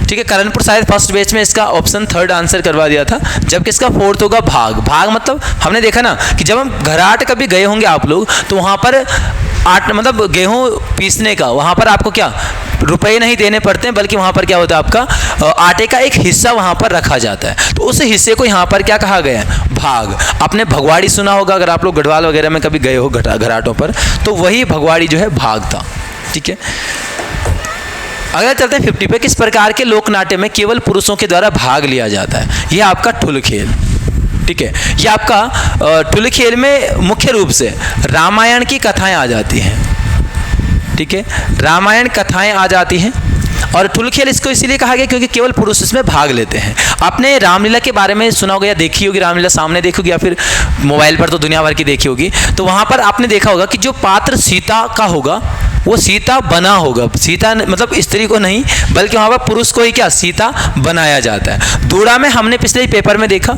ठीक है, करणपुर शायद फर्स्ट बैच में इसका ऑप्शन थर्ड आंसर करवा दिया था, जबकि इसका फोर्थ होगा भाग मतलब हमने देखा ना कि जब हम घराट कभी गए होंगे आप लोग तो वहाँ पर मतलब गेहूँ पीसने का वहाँ पर आपको क्या रुपए नहीं देने पड़ते हैं, बल्कि वहाँ पर क्या होता है आपका आटे का एक हिस्सा वहाँ पर रखा जाता है। तो उस हिस्से को यहाँ पर क्या कहा गया है, भाग। आपने भगवाड़ी सुना होगा अगर आप लोग गढ़वाल वगैरह में कभी गए हो घराटों पर, तो वही भगवाड़ी जो है भाग था। ठीक है, अगर चलते हैं 50 पे, किस प्रकार के लोक नाट्य में केवल पुरुषों के द्वारा भाग लिया जाता है? यह आपका ठुल खेल। ठीक है, यह आपका ठुल खेल में मुख्य रूप से रामायण की कथाएं आ जाती हैं। ठीक है, रामायण कथाएं आ जाती हैं। और ठुल खेल इसको इसीलिए कहा गया क्योंकि केवल पुरुष इसमें भाग लेते हैं। आपने रामलीला के बारे में सुना होगा या देखी होगी, रामलीला सामने देखी होगी या फिर मोबाइल पर तो दुनिया भर की देखी होगी। तो वहाँ पर आपने देखा होगा कि जो पात्र सीता का होगा वो सीता बना होगा। सीता मतलब स्त्री को नहीं, बल्कि वहाँ पर पुरुष को ही क्या सीता बनाया जाता है। दूड़ा में हमने पिछले पेपर में देखा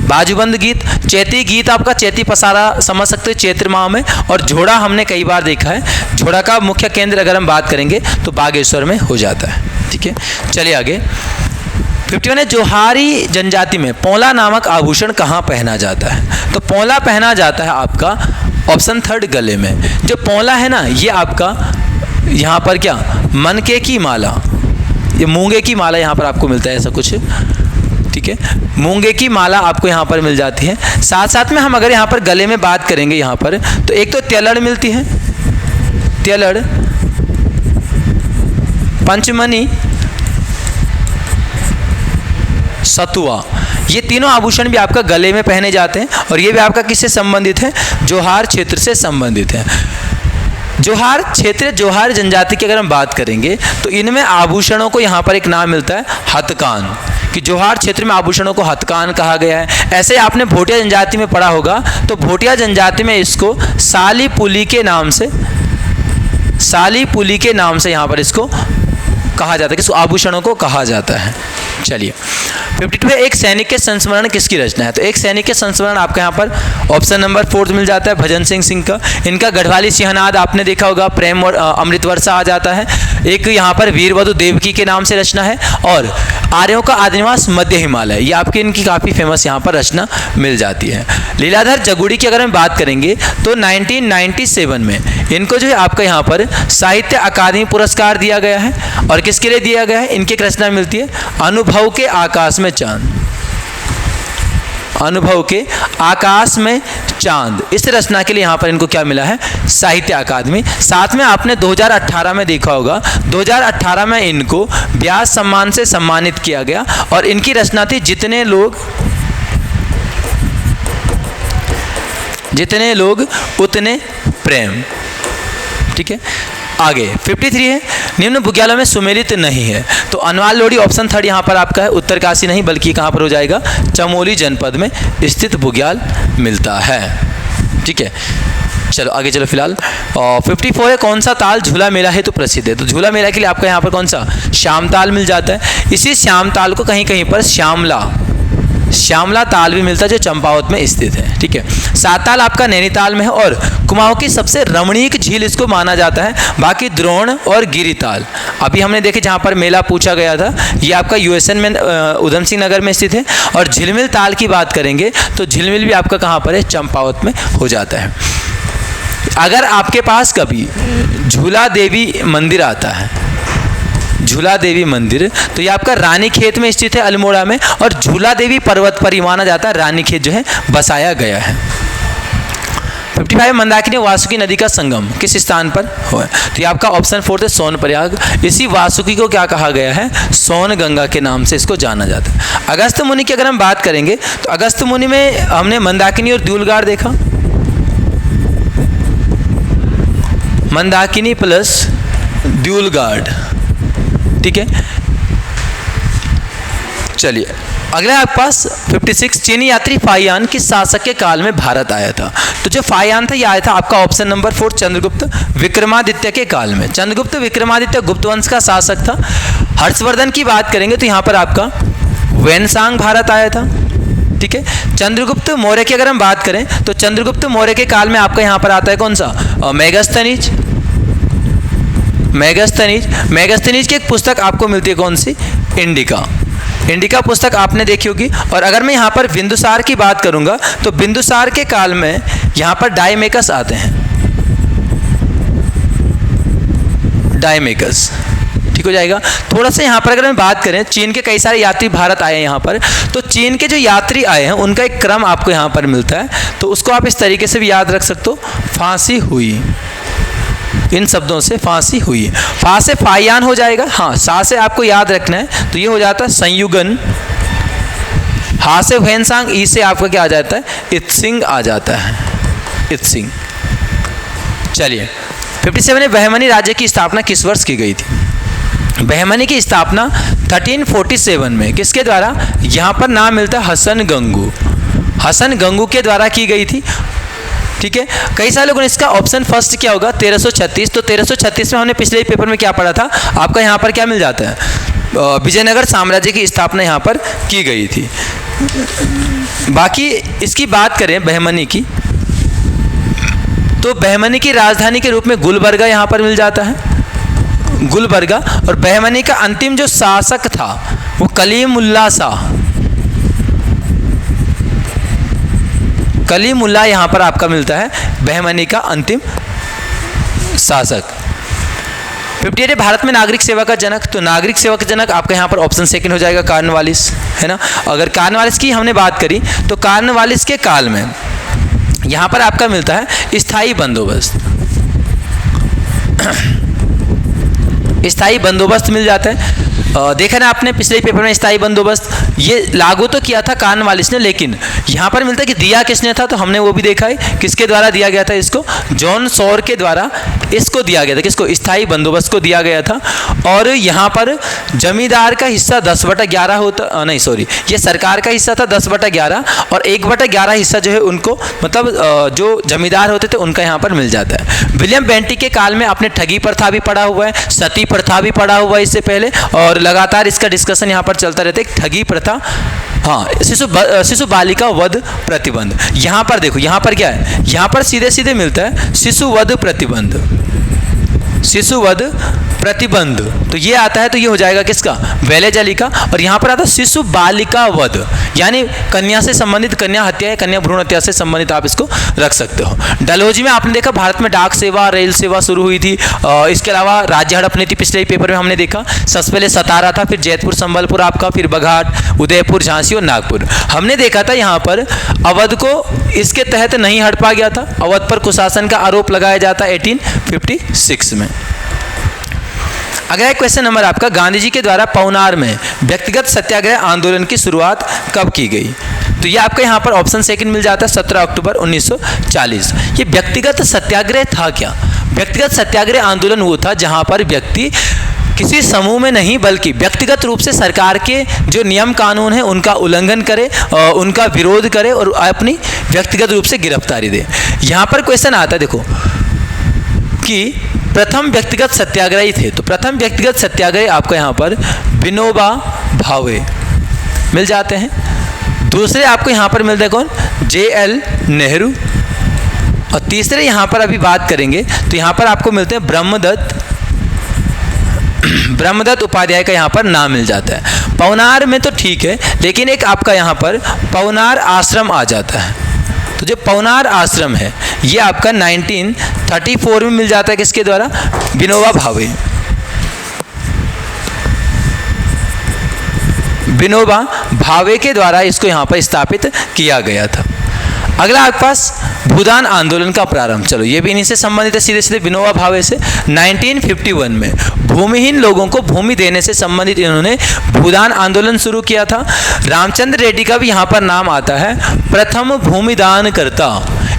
बाजूबंद गीत, चैती गीत आपका चैती पसारा समझ सकते हो चैत्र माह में। और झोड़ा हमने कई बार देखा है। झोड़ा का मुख्य केंद्र अगर हम बात करेंगे तो बागेश्वर में हो जाता है। ठीक है, चलिए आगे। 51 है जोहारी जनजाति में पौला नामक आभूषण कहाँ पहना जाता है? तो पौला पहना जाता है आपका ऑप्शन थर्ड गले में। जो पौला है ना, ये आपका यहाँ पर क्या मनके की माला, ये मूंगे की माला यहाँ पर आपको मिलता है ऐसा कुछ। ठीक है, मूंगे की माला आपको यहाँ पर मिल जाती है। साथ साथ में हम अगर यहाँ पर गले में बात करेंगे यहाँ पर, तो एक तो त्यलड़ मिलती है, त्यलड़, पंचमनी, सतुआ, ये तीनों आभूषण भी आपका गले में पहने जाते हैं। और ये भी आपका किससे संबंधित है? जोहार क्षेत्र से संबंधित है। जोहार क्षेत्र, जोहार जनजाति की अगर हम बात करेंगे तो इनमें आभूषणों को यहाँ पर एक नाम मिलता है हथकान, कि जोहार क्षेत्र में आभूषणों को हथकान कहा गया है। ऐसे आपने भोटिया जनजाति में पढ़ा होगा, तो भोटिया जनजाति में इसको साली पुली के नाम से यहाँ पर इसको कहा जाता है, किस आभूषणों को कहा जाता है। चलिए 52 है, एक सैनिक के संस्मरण किसकी रचना है? तो एक सैनिक के संस्मरण आपका यहाँ पर ऑप्शन नंबर 4 मिल जाता है, भजन सिंह का। इनका गढ़वाली सिंहनाद आपने देखा होगा, प्रेम और अमृत वर्षा आ जाता है। एक यहाँ पर वीरवधु देवकी के नाम से रचना है, और आर्यों का आदिनिवास मध्य हिमालय, ये आपकी इनकी काफ़ी फेमस यहाँ पर रचना मिल जाती है। लीलाधर जगुड़ी की अगर हम बात करेंगे तो 1997 में इनको जो है आपका यहाँ पर साहित्य अकादमी पुरस्कार दिया गया है, और किसके लिए दिया गया है? इनकी एक रचना मिलती है अनुभव के आकाश में चांद, अनुभव के आकाश में चांद, इस रचना के लिए यहाँ पर इनको क्या मिला है? साहित्य अकादमी। साथ में आपने 2018 में देखा होगा, 2018 में इनको व्यास सम्मान से सम्मानित किया गया, और इनकी रचना थी जितने लोग उतने प्रेम। ठीक है, आगे 53 है, निम्न बुग्यालों में सुमेलित नहीं है। तो अनवाल लोडी ऑप्शन 3 यहाँ पर आपका है, उत्तरकाशी नहीं बल्कि कहाँ पर हो जाएगा? चमोली जनपद में स्थित बुग्याल मिलता है। ठीक है, चलो आगे चलो फिलहाल। 54 है, कौन सा ताल झूला मेला है तो प्रसिद्ध है? तो झूला मेला के लिए आपका यहाँ पर कौन सा? श्याम ताल मिल जाता है। इसी श्याम ताल को कहीं कहीं पर श्यामला ताल भी मिलता है, जो चंपावत में स्थित है। ठीक है, साताल आपका नैनीताल में है, और कुमाऊं की सबसे रमणीक झील इसको माना जाता है। बाकी द्रोण और गिरिताल अभी हमने देखे जहाँ पर मेला पूछा गया था, ये आपका यूएसएन में उधम सिंह नगर में स्थित है। और झिलमिल ताल की बात करेंगे तो झिलमिल भी आपका कहाँ पर है? चंपावत में हो जाता है। अगर आपके पास कभी झूला देवी मंदिर आता है, झूला देवी मंदिर, तो ये आपका रानीखेत में स्थित है, अल्मोड़ा में, और झूला देवी पर्वत पर ही माना जाता है रानीखेत जो है बसाया गया है। 55 मंदाकिनी वासुकी नदी का संगम किस स्थान पर हो? तो ये आपका ऑप्शन 4 है, सोनप्रयाग। इसी वासुकी को क्या कहा गया है? सोन गंगा के नाम से इसको जाना जाता है। अगस्त मुनि की अगर हम बात करेंगे तो अगस्त मुनि में हमने मंदाकिनी और द्यूलगाड़ देखा, मंदाकिनी प्लस द्यूलगाड़। ठीक है, चलिए अगला आपके पास 56, चीनी यात्री फाहियान किस शासक के काल में भारत आया था? तो जो फाहियान था ये आया था आपका ऑप्शन नंबर 4, चंद्रगुप्त विक्रमादित्य के काल में। चंद्रगुप्त विक्रमादित्य गुप्त वंश का शासक था। हर्षवर्धन की बात करेंगे तो यहाँ पर आपका वैनसांग भारत आया था। ठीक है, चंद्रगुप्त मौर्य की अगर हम बात करें तो चंद्रगुप्त मौर्य के काल में आपका यहाँ पर आता है कौन सा? मेगास्थनीज की एक पुस्तक आपको मिलती है, कौन सी? इंडिका पुस्तक आपने देखी होगी। और अगर मैं यहाँ पर बिंदुसार की बात करूँगा तो बिंदुसार के काल में यहाँ पर डायमेकस आते हैं, डायमेकस। ठीक हो जाएगा। थोड़ा सा यहाँ पर अगर हम बात करें, चीन के कई सारे यात्री भारत आए हैं यहाँ पर, तो चीन के जो यात्री आए हैं उनका एक क्रम आपको यहाँ पर मिलता है, तो उसको आप इस तरीके से भी याद रख सकते हो, फांसी हुई, इन शब्दों से फांसी हुई। फा से फाहियान हो जाएगा, हाँ, सा से आपको याद रखना है तो ये हो जाता है संयुगन, हा से वैनसांग, ई से आपका क्या आ जाता है? इत्सिंग आ जाता है, इत्सिंग। चलिए 57 में बहमनी राज्य की स्थापना किस वर्ष की गई थी? बहमनी की स्थापना 1347 में किसके द्वारा? यहाँ पर नाम मिलता है हसन गंगू के द्वारा की गई थी। ठीक है, कई सारे लोगों ने इसका ऑप्शन फर्स्ट क्या होगा? 1336। तो 1336 में हमने पिछले पेपर में क्या पढ़ा था? आपका यहाँ पर क्या मिल जाता है? विजयनगर साम्राज्य की स्थापना यहाँ पर की गई थी। बाकी इसकी बात करें बहमनी की, तो बहमनी की राजधानी के रूप में गुलबर्गा यहाँ पर मिल जाता है, गुलबर्गा। और बहमनी का अंतिम जो शासक था वो कलीमुल्ला यहाँ पर आपका मिलता है, बहमनी का अंतिम शासक। 58 भारत में नागरिक सेवा का जनक, तो नागरिक सेवा का जनक आपका यहाँ पर ऑप्शन 2 हो जाएगा, कार्नवालिस, है ना। अगर कार्नवालिस की हमने बात करी तो कार्नवालिस के काल में यहाँ पर आपका मिलता है स्थायी बंदोबस्त मिल जाता है। देखा ना आपने पिछले पेपर में, स्थायी बंदोबस्त ये लागू तो किया था कार्नवालिस ने, लेकिन यहाँ पर मिलता है कि दिया किसने था, तो हमने वो भी देखा है, किसके द्वारा दिया गया था इसको? जॉन सॉर के द्वारा इसको दिया गया था, किसको, स्थायी बंदोबस्त को दिया गया था। और यहाँ पर जमींदार का हिस्सा 10/11 होता, नहीं सॉरी, ये सरकार का हिस्सा था 10/11 और 1/11 हिस्सा जो है उनको, मतलब जो जमींदार होते थे उनका यहाँ पर मिल जाता है। विलियम बेंटिक के काल में आपने ठगी प्रथा भी पढ़ा हुआ है, सती प्रथा भी पढ़ा हुआ है इससे पहले, और लगातार इसका डिस्कशन यहाँ पर चलता रहता है। ठगी प्रथा, हाँ, शिशु बालिका वध प्रतिबंध। यहाँ पर देखो, यहाँ पर क्या है, यहाँ पर सीधे सीधे मिलता है शिशु वध प्रतिबंध, शिशु वध प्रतिबंध, तो ये आता है, तो ये हो जाएगा किसका, वेलेजली का। और यहाँ पर आता है शिशु बालिका वध, यानी कन्या से संबंधित, कन्या हत्या या कन्या भ्रूण हत्या से संबंधित आप इसको रख सकते हो। डलहौजी में आपने देखा भारत में डाक सेवा, रेल सेवा शुरू हुई थी। इसके अलावा राज्य हड़प नीति पिछले पेपर में हमने देखा, सबसे पहले सतारा था, फिर जैतपुर संबलपुर आपका, फिर बघाट, उदयपुर, झांसी और नागपुर। हमने देखा था यहाँ पर अवध को इसके तहत नहीं हड़पा गया था, अवध पर कुशासन का आरोप लगाया जाता 1856 में। अगला क्वेश्चन नंबर आपका, गांधी जी के द्वारा पवनार में व्यक्तिगत सत्याग्रह आंदोलन की शुरुआत कब की गई? तो ये आपका यहाँ पर ऑप्शन सेकंड मिल जाता है 17 अक्टूबर 1940। ये व्यक्तिगत सत्याग्रह था क्या? व्यक्तिगत सत्याग्रह आंदोलन वो था जहाँ पर व्यक्ति किसी समूह में नहीं बल्कि व्यक्तिगत रूप से सरकार के जो नियम कानून है उनका उल्लंघन करे, उनका विरोध करे और अपनी व्यक्तिगत रूप से गिरफ्तारी दे। यहाँ पर क्वेश्चन आता है देखो कि प्रथम व्यक्तिगत सत्याग्रही थे, तो प्रथम व्यक्तिगत सत्याग्रही आपको यहाँ पर विनोबा भावे मिल जाते हैं। दूसरे आपको यहाँ पर मिलते हैं कौन, JL नेहरू। और तीसरे यहाँ पर अभी बात करेंगे तो यहाँ पर आपको मिलते हैं ब्रह्मदत्त उपाध्याय का यहाँ पर नाम मिल जाता है। पवनार में तो ठीक है, लेकिन एक आपका यहाँ पर पवनार आश्रम आ जाता है। तो जो पवनार आश्रम है ये आपका 1934 में मिल जाता है, किसके द्वारा, विनोबा भावे। विनोबा भावे के द्वारा इसको यहाँ पर स्थापित किया गया था। अगला आपके पास भूदान आंदोलन का प्रारंभ, चलो ये भी इन्हीं से संबंधित है, सीधे सीधे विनोबा भावे से। 1951 में भूमिहीन लोगों को भूमि देने से संबंधित इन्होंने भूदान आंदोलन शुरू किया था। रामचंद्र रेड्डी का भी यहाँ पर नाम आता है प्रथम भूमिदान करता।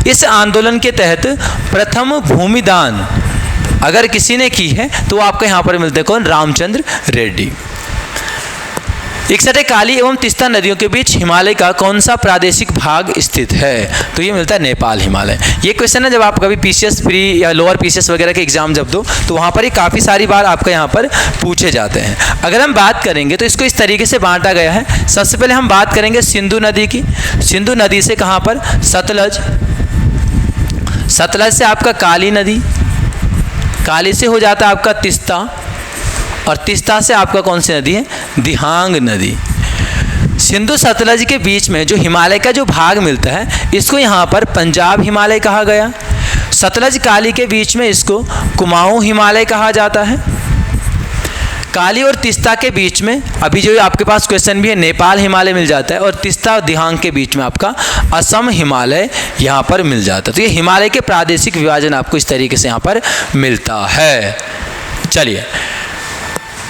इस आंदोलन के तहत प्रथम भूमिदान अगर किसी ने की है तो आपको यहाँ पर मिलते कौन, रामचंद्र रेड्डी। 61 काली एवं तीस्ता नदियों के बीच हिमालय का कौन सा प्रादेशिक भाग स्थित है? तो ये मिलता है नेपाल हिमालय। ये क्वेश्चन है जब आप कभी PCS प्री या लोअर PCS वगैरह के एग्जाम जब दो तो वहाँ पर ये काफ़ी सारी बार आपका यहाँ पर पूछे जाते हैं। अगर हम बात करेंगे तो इसको इस तरीके से बांटा गया है। सबसे पहले हम बात करेंगे सिंधु नदी की। सिंधु नदी से कहाँ पर, सतलज। सतलज से आपका काली नदी, काली से हो जाता है आपका तीस्ता, और तीस्ता से आपका कौन सी नदी है, दिहांग नदी। सिंधु सतलज के बीच में जो हिमालय का जो भाग मिलता है इसको यहाँ पर पंजाब हिमालय कहा गया। सतलज काली के बीच में इसको कुमाऊं हिमालय कहा जाता है। काली और तीस्ता के बीच में अभी जो आपके पास क्वेश्चन भी है, नेपाल हिमालय मिल जाता है, और तीस्ता और दिहांग के बीच में आपका असम हिमालय यहाँ पर मिल जाता है। तो ये हिमालय के प्रादेशिक विभाजन आपको इस तरीके से यहाँ पर मिलता है। चलिए,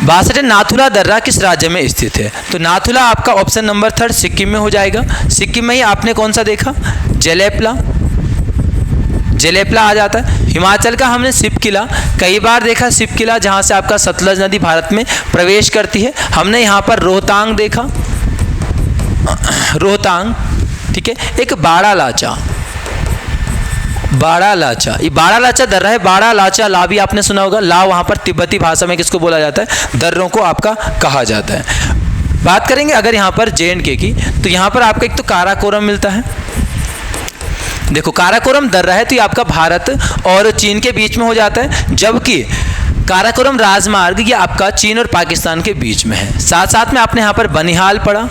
62 नाथुला दर्रा किस राज्य में स्थित है? तो नाथुला आपका ऑप्शन नंबर 3 सिक्किम में हो जाएगा। सिक्किम में ही आपने कौन सा देखा, जेलेपला। जेलेपला आ जाता है। हिमाचल का हमने शिव किला कई बार देखा, शिव किला जहाँ से आपका सतलज नदी भारत में प्रवेश करती है। हमने यहाँ पर रोहतांग देखा, रोहतांग, ठीक है। एक बाड़ा लाचा, बाड़ा लाचा, ये बाड़ा लाचा दर्रा है। बाड़ा लाचा ला भी आपने सुना होगा। ला वहाँ पर तिब्बती भाषा में किसको बोला जाता है, दर्रों को आपका कहा जाता है। बात करेंगे अगर यहाँ पर JNK की, तो यहाँ पर आपका एक तो काराकोरम मिलता है। देखो काराकोरम दर्रा है तो ये आपका भारत और चीन के बीच में हो जाता है, जबकि काराकोरम राजमार्ग ये आपका चीन और पाकिस्तान के बीच में है। साथ साथ में आपने यहाँ पर बनिहाल पढ़ा,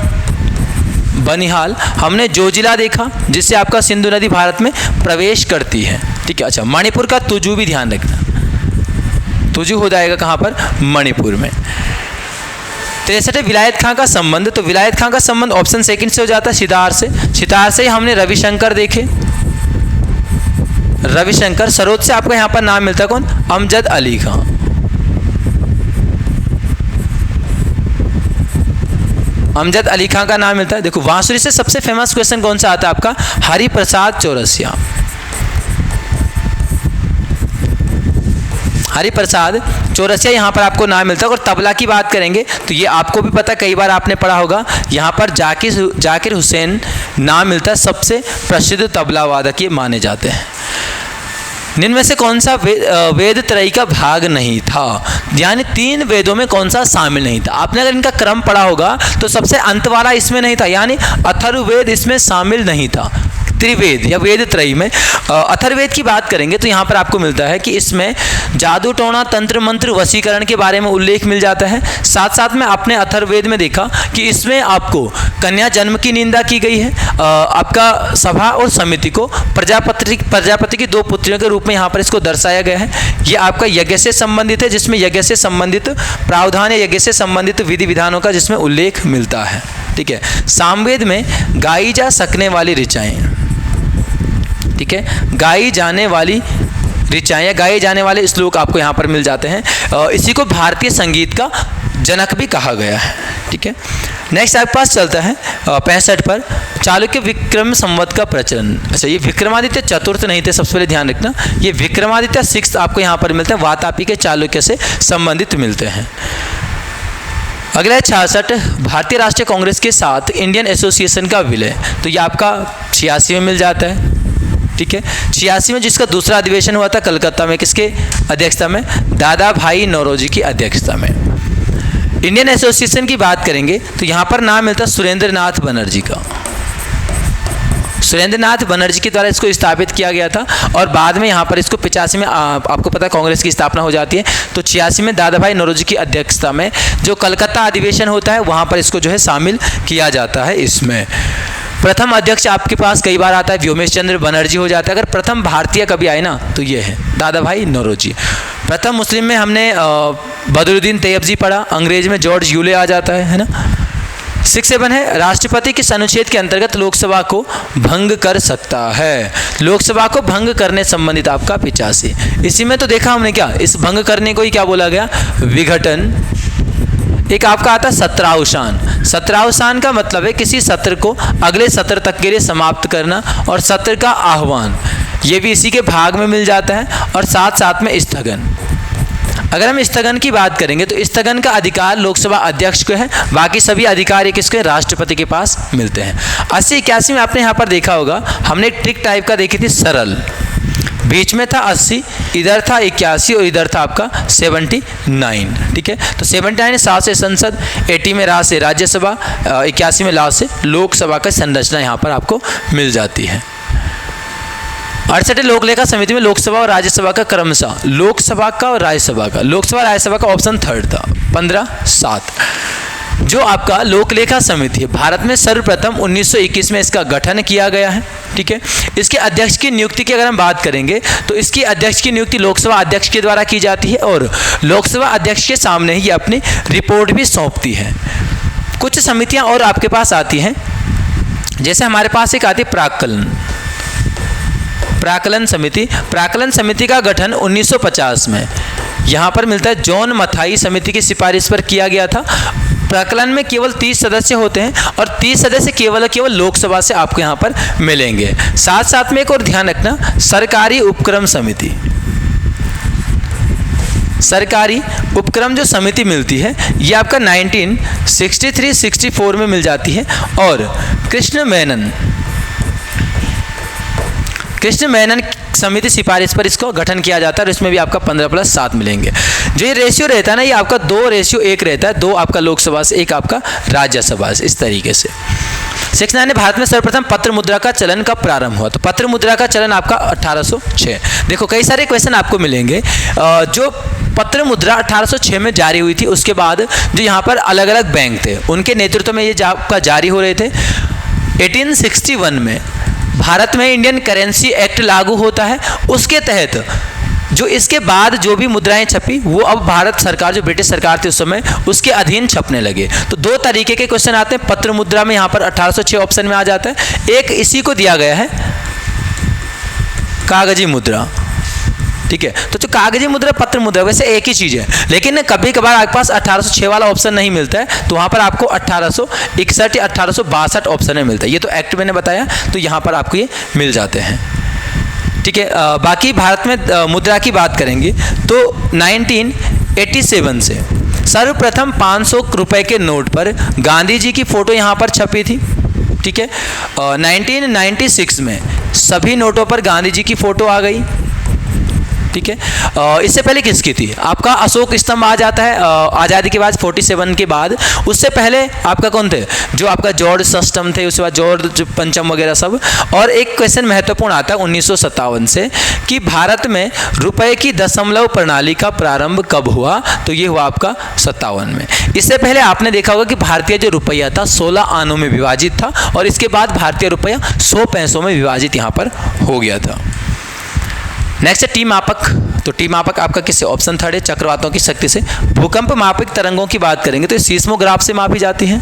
बनिहाल। हमने जोजिला देखा जिससे आपका सिंधु नदी भारत में प्रवेश करती है, ठीक है। अच्छा, मणिपुर का तुजू भी ध्यान रखना, तुजू हो जाएगा कहाँ पर, मणिपुर में। 63 विलायत खां का संबंध, तो विलायत खां का संबंध ऑप्शन सेकंड से हो जाता है सितार से। सितार से हमने रविशंकर देखे, रविशंकर। सरोद से आपको यहाँ पर नाम मिलता है कौन, अमजद अली खां। अमजद अली खां का नाम मिलता है। देखो बांसुरी से सबसे फेमस क्वेश्चन कौन सा आता है आपका, हरिप्रसाद चौरसिया। हरिप्रसाद चौरसिया यहाँ पर आपको नाम मिलता है। और तबला की बात करेंगे तो ये आपको भी पता, कई बार आपने पढ़ा होगा, यहाँ पर जाकिर हुसैन नाम मिलता है, सबसे प्रसिद्ध तबला वादक ये माने जाते हैं। निम्न में से कौन सा वेद त्रयी का भाग नहीं था, यानी 3 वेदों में कौन सा शामिल नहीं था। आपने अगर इनका क्रम पढ़ा होगा तो सबसे अंत वाला इसमें नहीं था, यानी अथर्ववेद इसमें शामिल नहीं था। त्रिवेद या वेद त्रयी में अथर्ववेद की बात करेंगे तो यहाँ पर आपको मिलता है कि इसमें जादू टोना तंत्र मंत्र वशीकरण के बारे में उल्लेख मिल जाता है। साथ साथ में आपने अथर्ववेद में देखा कि इसमें आपको कन्या जन्म की निंदा की गई है। आपका सभा और समिति को प्रजापति की 2 पुत्रियों के रूप में यहाँ पर इसको दर्शाया गया है। ये आपका यज्ञ से संबंधित है, जिसमें यज्ञ से संबंधित प्रावधान या यज्ञ से संबंधित विधि विधानों का जिसमें उल्लेख मिलता है। ठीक है। सामवेद में गाई जा सकने वाली ऋचाएँ, ठीक है, गाई जाने वाली ऋचाएँ या गाए जाने वाले श्लोक आपको यहाँ पर मिल जाते हैं। इसी को भारतीय संगीत का जनक भी कहा गया है। ठीक है। नेक्स्ट आपके पास चलता है 65 पर, चालुक्य विक्रम संवत का प्रचलन। अच्छा, ये विक्रमादित्य चतुर्थ नहीं थे, सबसे पहले ध्यान रखना, ये विक्रमादित्य 6 आपको यहाँ पर मिलते हैं, वातापी के चालुक्य से संबंधित मिलते हैं। अगला है 66, भारतीय राष्ट्रीय कांग्रेस के साथ इंडियन एसोसिएशन का विलय। तो ये आपका 86 में मिल जाता है। ठीक है। 86 में जिसका दूसरा अधिवेशन हुआ था कलकत्ता में, किसके अध्यक्षता में? दादा भाई नौरोजी की अध्यक्षता में। इंडियन एसोसिएशन की बात करेंगे तो यहाँ पर नाम मिलता है सुरेंद्र नाथ बनर्जी का। सुरेंद्र नाथ बनर्जी के द्वारा इसको स्थापित किया गया था और बाद में यहाँ पर इसको 85 में आपको पता है कांग्रेस की स्थापना हो जाती है। तो 86 में दादा भाई नौरोजी की अध्यक्षता में जो कलकत्ता अधिवेशन होता है वहाँ पर इसको जो है शामिल किया जाता है। इसमें प्रथम अध्यक्ष आपके पास कई बार आता है, व्योमेश चंद्र बनर्जी हो जाता है। अगर प्रथम भारतीय कभी आए ना तो ये है दादा भाई नौरोजी। प्रथम मुस्लिम में हमने बदरुद्दीन तैयबजी पढ़ा, अंग्रेज में जॉर्ज यूले आ जाता है ना। 67 है, राष्ट्रपति के अनुच्छेद के अंतर्गत लोकसभा को भंग कर सकता है। लोकसभा को भंग करने संबंधित आपका 85। इसी में तो देखा हमने क्या, इस भंग करने को ही क्या बोला गया? विघटन। एक आपका आता है सत्रावसान। सत्रावसान का मतलब है किसी सत्र को अगले सत्र तक के लिए समाप्त करना, और सत्र का आह्वान ये भी इसी के भाग में मिल जाता है। और साथ साथ में स्थगन। अगर हम स्थगन की बात करेंगे तो स्थगन का अधिकार लोकसभा अध्यक्ष को है, बाकी सभी अधिकार ये किसके? राष्ट्रपति के पास मिलते हैं। 80-81 में आपने यहाँ पर देखा होगा, हमने एक ट्रिक टाइप का देखी थी, सरल। बीच में था 80, इधर था 81 और इधर था आपका 79। ठीक है। तो 79 7 से संसद, 80 में राज से राज्यसभा, 81 में लाभ से लोकसभा का संरचना यहाँ पर आपको मिल जाती है। 68 लोक लेखा समिति में लोकसभा और राज्यसभा का क्रमशः, लोकसभा का और राज्यसभा का, लोकसभा राज्यसभा का ऑप्शन 3rd था, 15-7। जो आपका लोक लेखा समिति है, भारत में सर्वप्रथम 1921 में इसका गठन किया गया है। ठीक है। इसके अध्यक्ष की नियुक्ति की अगर हम बात करेंगे तो इसकी अध्यक्ष की नियुक्ति लोकसभा अध्यक्ष के द्वारा की जाती है और लोकसभा अध्यक्ष के सामने ही अपनी रिपोर्ट भी सौंपती है। कुछ समितियां और आपके पास आती हैं, जैसे हमारे पास एक आती है प्राक्कलन समिति। प्राक्कलन समिति का गठन 1950 में यहाँ पर मिलता है, जॉन मथाई समिति की सिफारिश पर किया गया था। प्राक्कलन में केवल 30 सदस्य होते हैं और 30 सदस्य केवल लोकसभा से आपको यहाँ पर मिलेंगे। साथ साथ में एक और ध्यान रखना, सरकारी उपक्रम समिति। सरकारी उपक्रम जो समिति मिलती है ये आपका 1963-64 में मिल जाती है और कृष्ण मेनन समिति सिफारिश पर इसको गठन किया जाता है और इसमें भी आपका 15+7 मिलेंगे। जो ये रेशियो रहता है ना, ये आपका 2:1 रहता है, 2 आपका लोकसभा से, 1 आपका राज्यसभा से, इस तरीके से। 69 ने भारत में सर्वप्रथम पत्र मुद्रा का चलन कब प्रारंभ हुआ? तो पत्र मुद्रा का चलन आपका 1806। देखो कई सारे क्वेश्चन आपको मिलेंगे। जो पत्र मुद्रा 1806 में जारी हुई थी, उसके बाद जो यहाँ पर अलग अलग बैंक थे उनके नेतृत्व में ये आपका जारी हो रहे थे। 1861 में भारत में इंडियन करेंसी एक्ट लागू होता है, उसके तहत जो इसके बाद जो भी मुद्राएं छपी वो अब भारत सरकार, जो ब्रिटिश सरकार थी उस समय, उसके अधीन छपने लगे। तो 2 तरीके के क्वेश्चन आते हैं। पत्र मुद्रा में यहाँ पर 1806 ऑप्शन में आ जाता है। एक इसी को दिया गया है कागजी मुद्रा। ठीक है। तो जो कागजी मुद्रा पत्र मुद्रा वैसे एक ही चीज़ है, लेकिन कभी कभार आपके पास 1806 वाला ऑप्शन नहीं मिलता है, तो वहाँ पर आपको 1861 या 1862 ऑप्शन में मिलता है। ये तो एक्ट मैंने बताया, तो यहाँ पर आपको ये मिल जाते हैं। ठीक है। बाकी भारत में मुद्रा की बात करेंगे तो 1987 से सर्वप्रथम 500 रुपए के नोट पर गांधी जी की फ़ोटो यहाँ पर छपी थी। ठीक है। 1996 में सभी नोटों पर गांधी जी की फ़ोटो आ गई। ठीक है। इससे पहले किसकी थी? आपका अशोक स्तंभ आ जाता है आज़ादी के बाद 47 के बाद। उससे पहले आपका कौन थे? जो आपका जॉर्ज षष्ठम थे, उसके बाद जॉर्ज पंचम वगैरह सब। और एक क्वेश्चन महत्वपूर्ण आता है 1957 से कि भारत में रुपए की दशमलव प्रणाली का प्रारंभ कब हुआ? तो ये हुआ आपका 57 में। इससे पहले आपने देखा होगा कि भारतीय जो रुपया था 16 आनों में विभाजित था और इसके बाद भारतीय रुपया 100 पैसों में विभाजित यहाँ पर हो गया था। नेक्स्ट है टी मापक। तो टी मापक आपका किससे? ऑप्शन थर्ड है, चक्रवातों की शक्ति से। भूकंप मापक तरंगों की बात करेंगे तो सीस्मोग्राफ से मापी जाती है।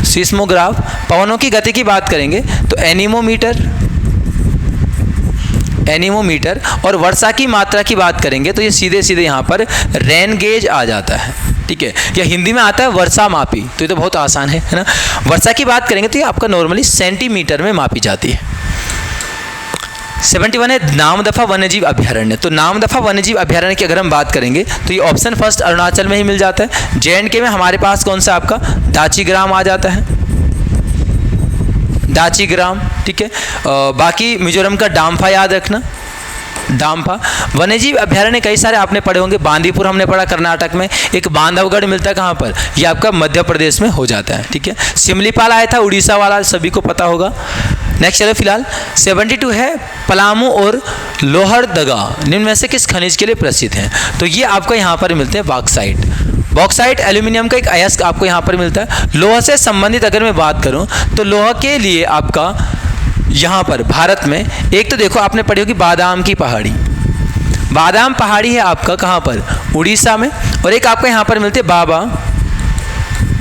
सीस्मोग्राफ। पवनों की गति की बात करेंगे तो एनीमोमीटर। एनीमोमीटर। और वर्षा की मात्रा की बात करेंगे तो ये सीधे सीधे यहाँ पर रेन गेज आ जाता है। ठीक है। या हिंदी में आता है वर्षा मापी। तो ये तो बहुत आसान है ना। वर्षा की बात करेंगे तो ये आपका नॉर्मली सेंटीमीटर में मापी जाती है। 71 है नामदफा वन्यजीव अभ्यारण्य। तो नामदफा वन्यजीव अभ्यारण्य की अगर हम बात करेंगे तो ये ऑप्शन फर्स्ट अरुणाचल में ही मिल जाता है। JNK में हमारे पास कौन सा आपका दाचीग्राम आ जाता है, दाचीग्राम। ठीक है। बाकी मिजोरम का डाम्फा याद रखना, डाम्फा। वन्यजीव अभ्यारण्य कई सारे आपने पढ़े होंगे। बांदीपुर हमने पढ़ा कर्नाटक में। एक बांधवगढ़ मिलता है कहाँ पर? ये आपका मध्य प्रदेश में हो जाता है। ठीक है। सिमलीपाल आया था उड़ीसा वाला, सभी को पता होगा। नेक्स्ट चलो फिलहाल 72 है पलामू और लोहरदगा निम्न में से किस खनिज के लिए प्रसिद्ध हैं? तो ये आपको यहाँ पर मिलते हैं बॉक्साइट। बॉक्साइट एल्यूमिनियम का एक अयस्क आपको यहाँ पर मिलता है। लोहा से संबंधित अगर मैं बात करूँ तो लोहा के लिए आपका यहाँ पर भारत में एक तो देखो आपने पढ़ी होगी बादाम की पहाड़ी। बादाम पहाड़ी है आपका कहाँ पर? उड़ीसा में। और एक आपको यहाँ पर मिलते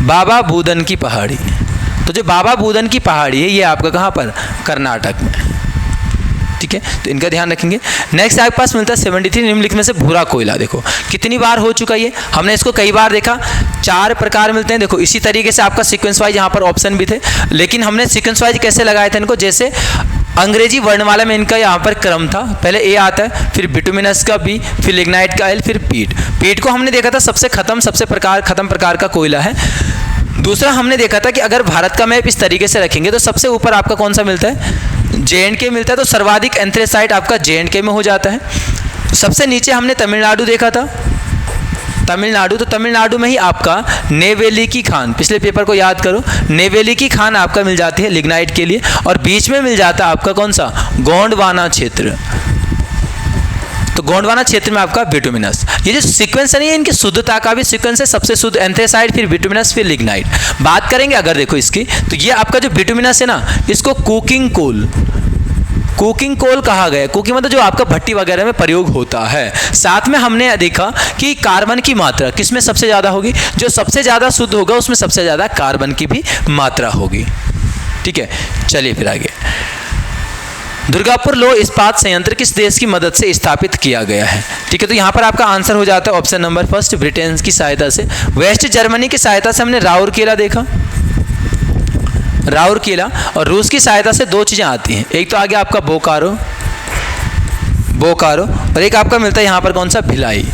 बाबा बूदन की पहाड़ी। तो जो बाबा बूदन की पहाड़ी है ये आपका कहाँ पर? कर्नाटक में। ठीक है। तो इनका ध्यान रखेंगे। नेक्स्ट आपके पास मिलता है 73 निम्नलिखित में से भूरा कोयला। देखो कितनी बार हो चुका ये, हमने इसको कई बार देखा। 4 प्रकार मिलते हैं। देखो इसी तरीके से आपका सीक्वेंस वाइज यहाँ पर ऑप्शन भी थे, लेकिन हमने सीक्वेंस वाइज कैसे लगाए थे इनको? जैसे अंग्रेजी वर्णमाला में इनका यहाँ पर क्रम था। पहले ए आता है, फिर बिटुमिनस का बी, फिर लिग्नाइट का एल, फिर पीट। पीट को हमने देखा था सबसे खत्म प्रकार का कोयला है। दूसरा हमने देखा था कि अगर भारत का मैप इस तरीके से रखेंगे तो सबसे ऊपर आपका कौन सा मिलता है? JNK मिलता है। तो सर्वाधिक एंथ्रेसाइट आपका JNK में हो जाता है। सबसे नीचे हमने तमिलनाडु देखा था, तमिलनाडु। तो तमिलनाडु में ही आपका नेवेली की खान, पिछले पेपर को याद करो, नेवेली की खान आपका मिल जाती है लिग्नाइट के लिए। और बीच में मिल जाता है आपका कौन सा? गोंडवाना क्षेत्र। तो गोंडवाना क्षेत्र में आपका बिटुमिनस। ये जो सीक्वेंस है इनकी शुद्धता का भी सीक्वेंस है। सबसे शुद्ध एंथ्रेसाइट, फिर बिटुमिनस, फिर लिग्नाइट। बात करेंगे अगर देखो इसकी तो ये आपका जो बिटुमिनस है ना, इसको कुकिंग कोल कहा गया। कुकिंग मतलब जो आपका भट्टी वगैरह में प्रयोग होता है। साथ में हमने देखा कि कार्बन की मात्रा किसमें सबसे ज़्यादा होगी? जो सबसे ज़्यादा शुद्ध होगा उसमें सबसे ज़्यादा कार्बन की भी मात्रा होगी। ठीक है। चलिए फिर आगे। दुर्गापुर लौह इस्पात संयंत्र किस देश की मदद से स्थापित किया गया है? ठीक है। तो यहाँ पर आपका आंसर हो जाता है ऑप्शन नंबर फर्स्ट, ब्रिटेन की सहायता से। वेस्ट जर्मनी की सहायता से हमने राउरकेला देखा, राउरकेला। और रूस की सहायता से 2 चीज़ें आती हैं। एक तो आ गया आपका बोकारो और एक आपका मिलता है यहाँ पर कौन सा? भिलाई।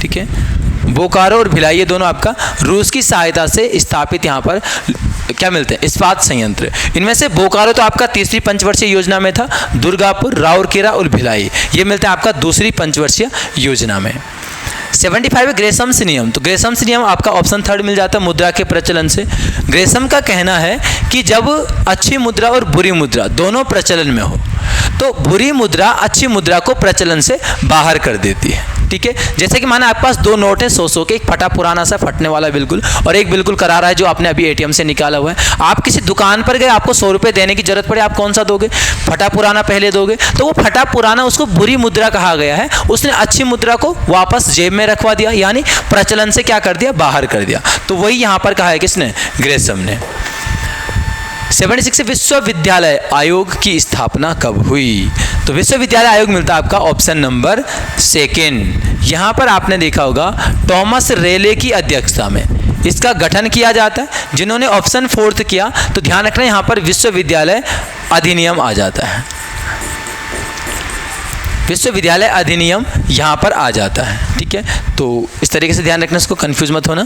ठीक है। बोकारो और भिलाई ये दोनों आपका रूस की सहायता से स्थापित यहाँ पर क्या मिलते हैं? इस्पात संयंत्र। इनमें से बोकारो तो आपका तीसरी पंचवर्षीय योजना में था। दुर्गापुर, राउरकेला और भिलाई ये मिलते हैं आपका दूसरी पंचवर्षीय योजना में। 75 ग्रेसम्स नियम। तो ग्रेसम्स नियम आपका ऑप्शन थर्ड मिल जाता है मुद्रा के प्रचलन से। ग्रेसम का कहना है कि जब अच्छी मुद्रा और बुरी मुद्रा दोनों प्रचलन में हो तो बुरी मुद्रा अच्छी मुद्रा को प्रचलन से बाहर कर देती है। ठीक है। जैसे कि माना आपके पास 2 नोट है 100 के, एक फटा पुराना सा फटने वाला बिल्कुल, और एक बिल्कुल करारा है जो आपने अभी ATM से निकाला हुआ है। आप किसी दुकान पर गए, आपको 100 रुपये देने की जरूरत पड़े, आप कौन सा दोगे? फटा पुराना पहले दोगे। तो वो फटा पुराना उसको बुरी मुद्रा कहा गया है। उसने अच्छी मुद्रा को वापस जेब में रखवा दिया, यानी प्रचलन से क्या कर दिया? बाहर कर दिया। तो वही यहाँ पर कहा है किसने? ग्रेसम ने। 76 विश्वविद्यालय आयोग की स्थापना कब हुई? तो विश्वविद्यालय आयोग मिलता है आपका ऑप्शन नंबर सेकेंड। यहाँ पर आपने देखा होगा टॉमस रेले की अध्यक्षता में इसका गठन किया जाता है। जिन्होंने ऑप्शन फोर्थ किया तो ध्यान रखना यहाँ पर विश्वविद्यालय अधिनियम आ जाता है, विश्वविद्यालय अधिनियम यहाँ पर आ जाता है। ठीक है, तो इस तरीके से ध्यान रखना, इसको कंफ्यूज मत होना।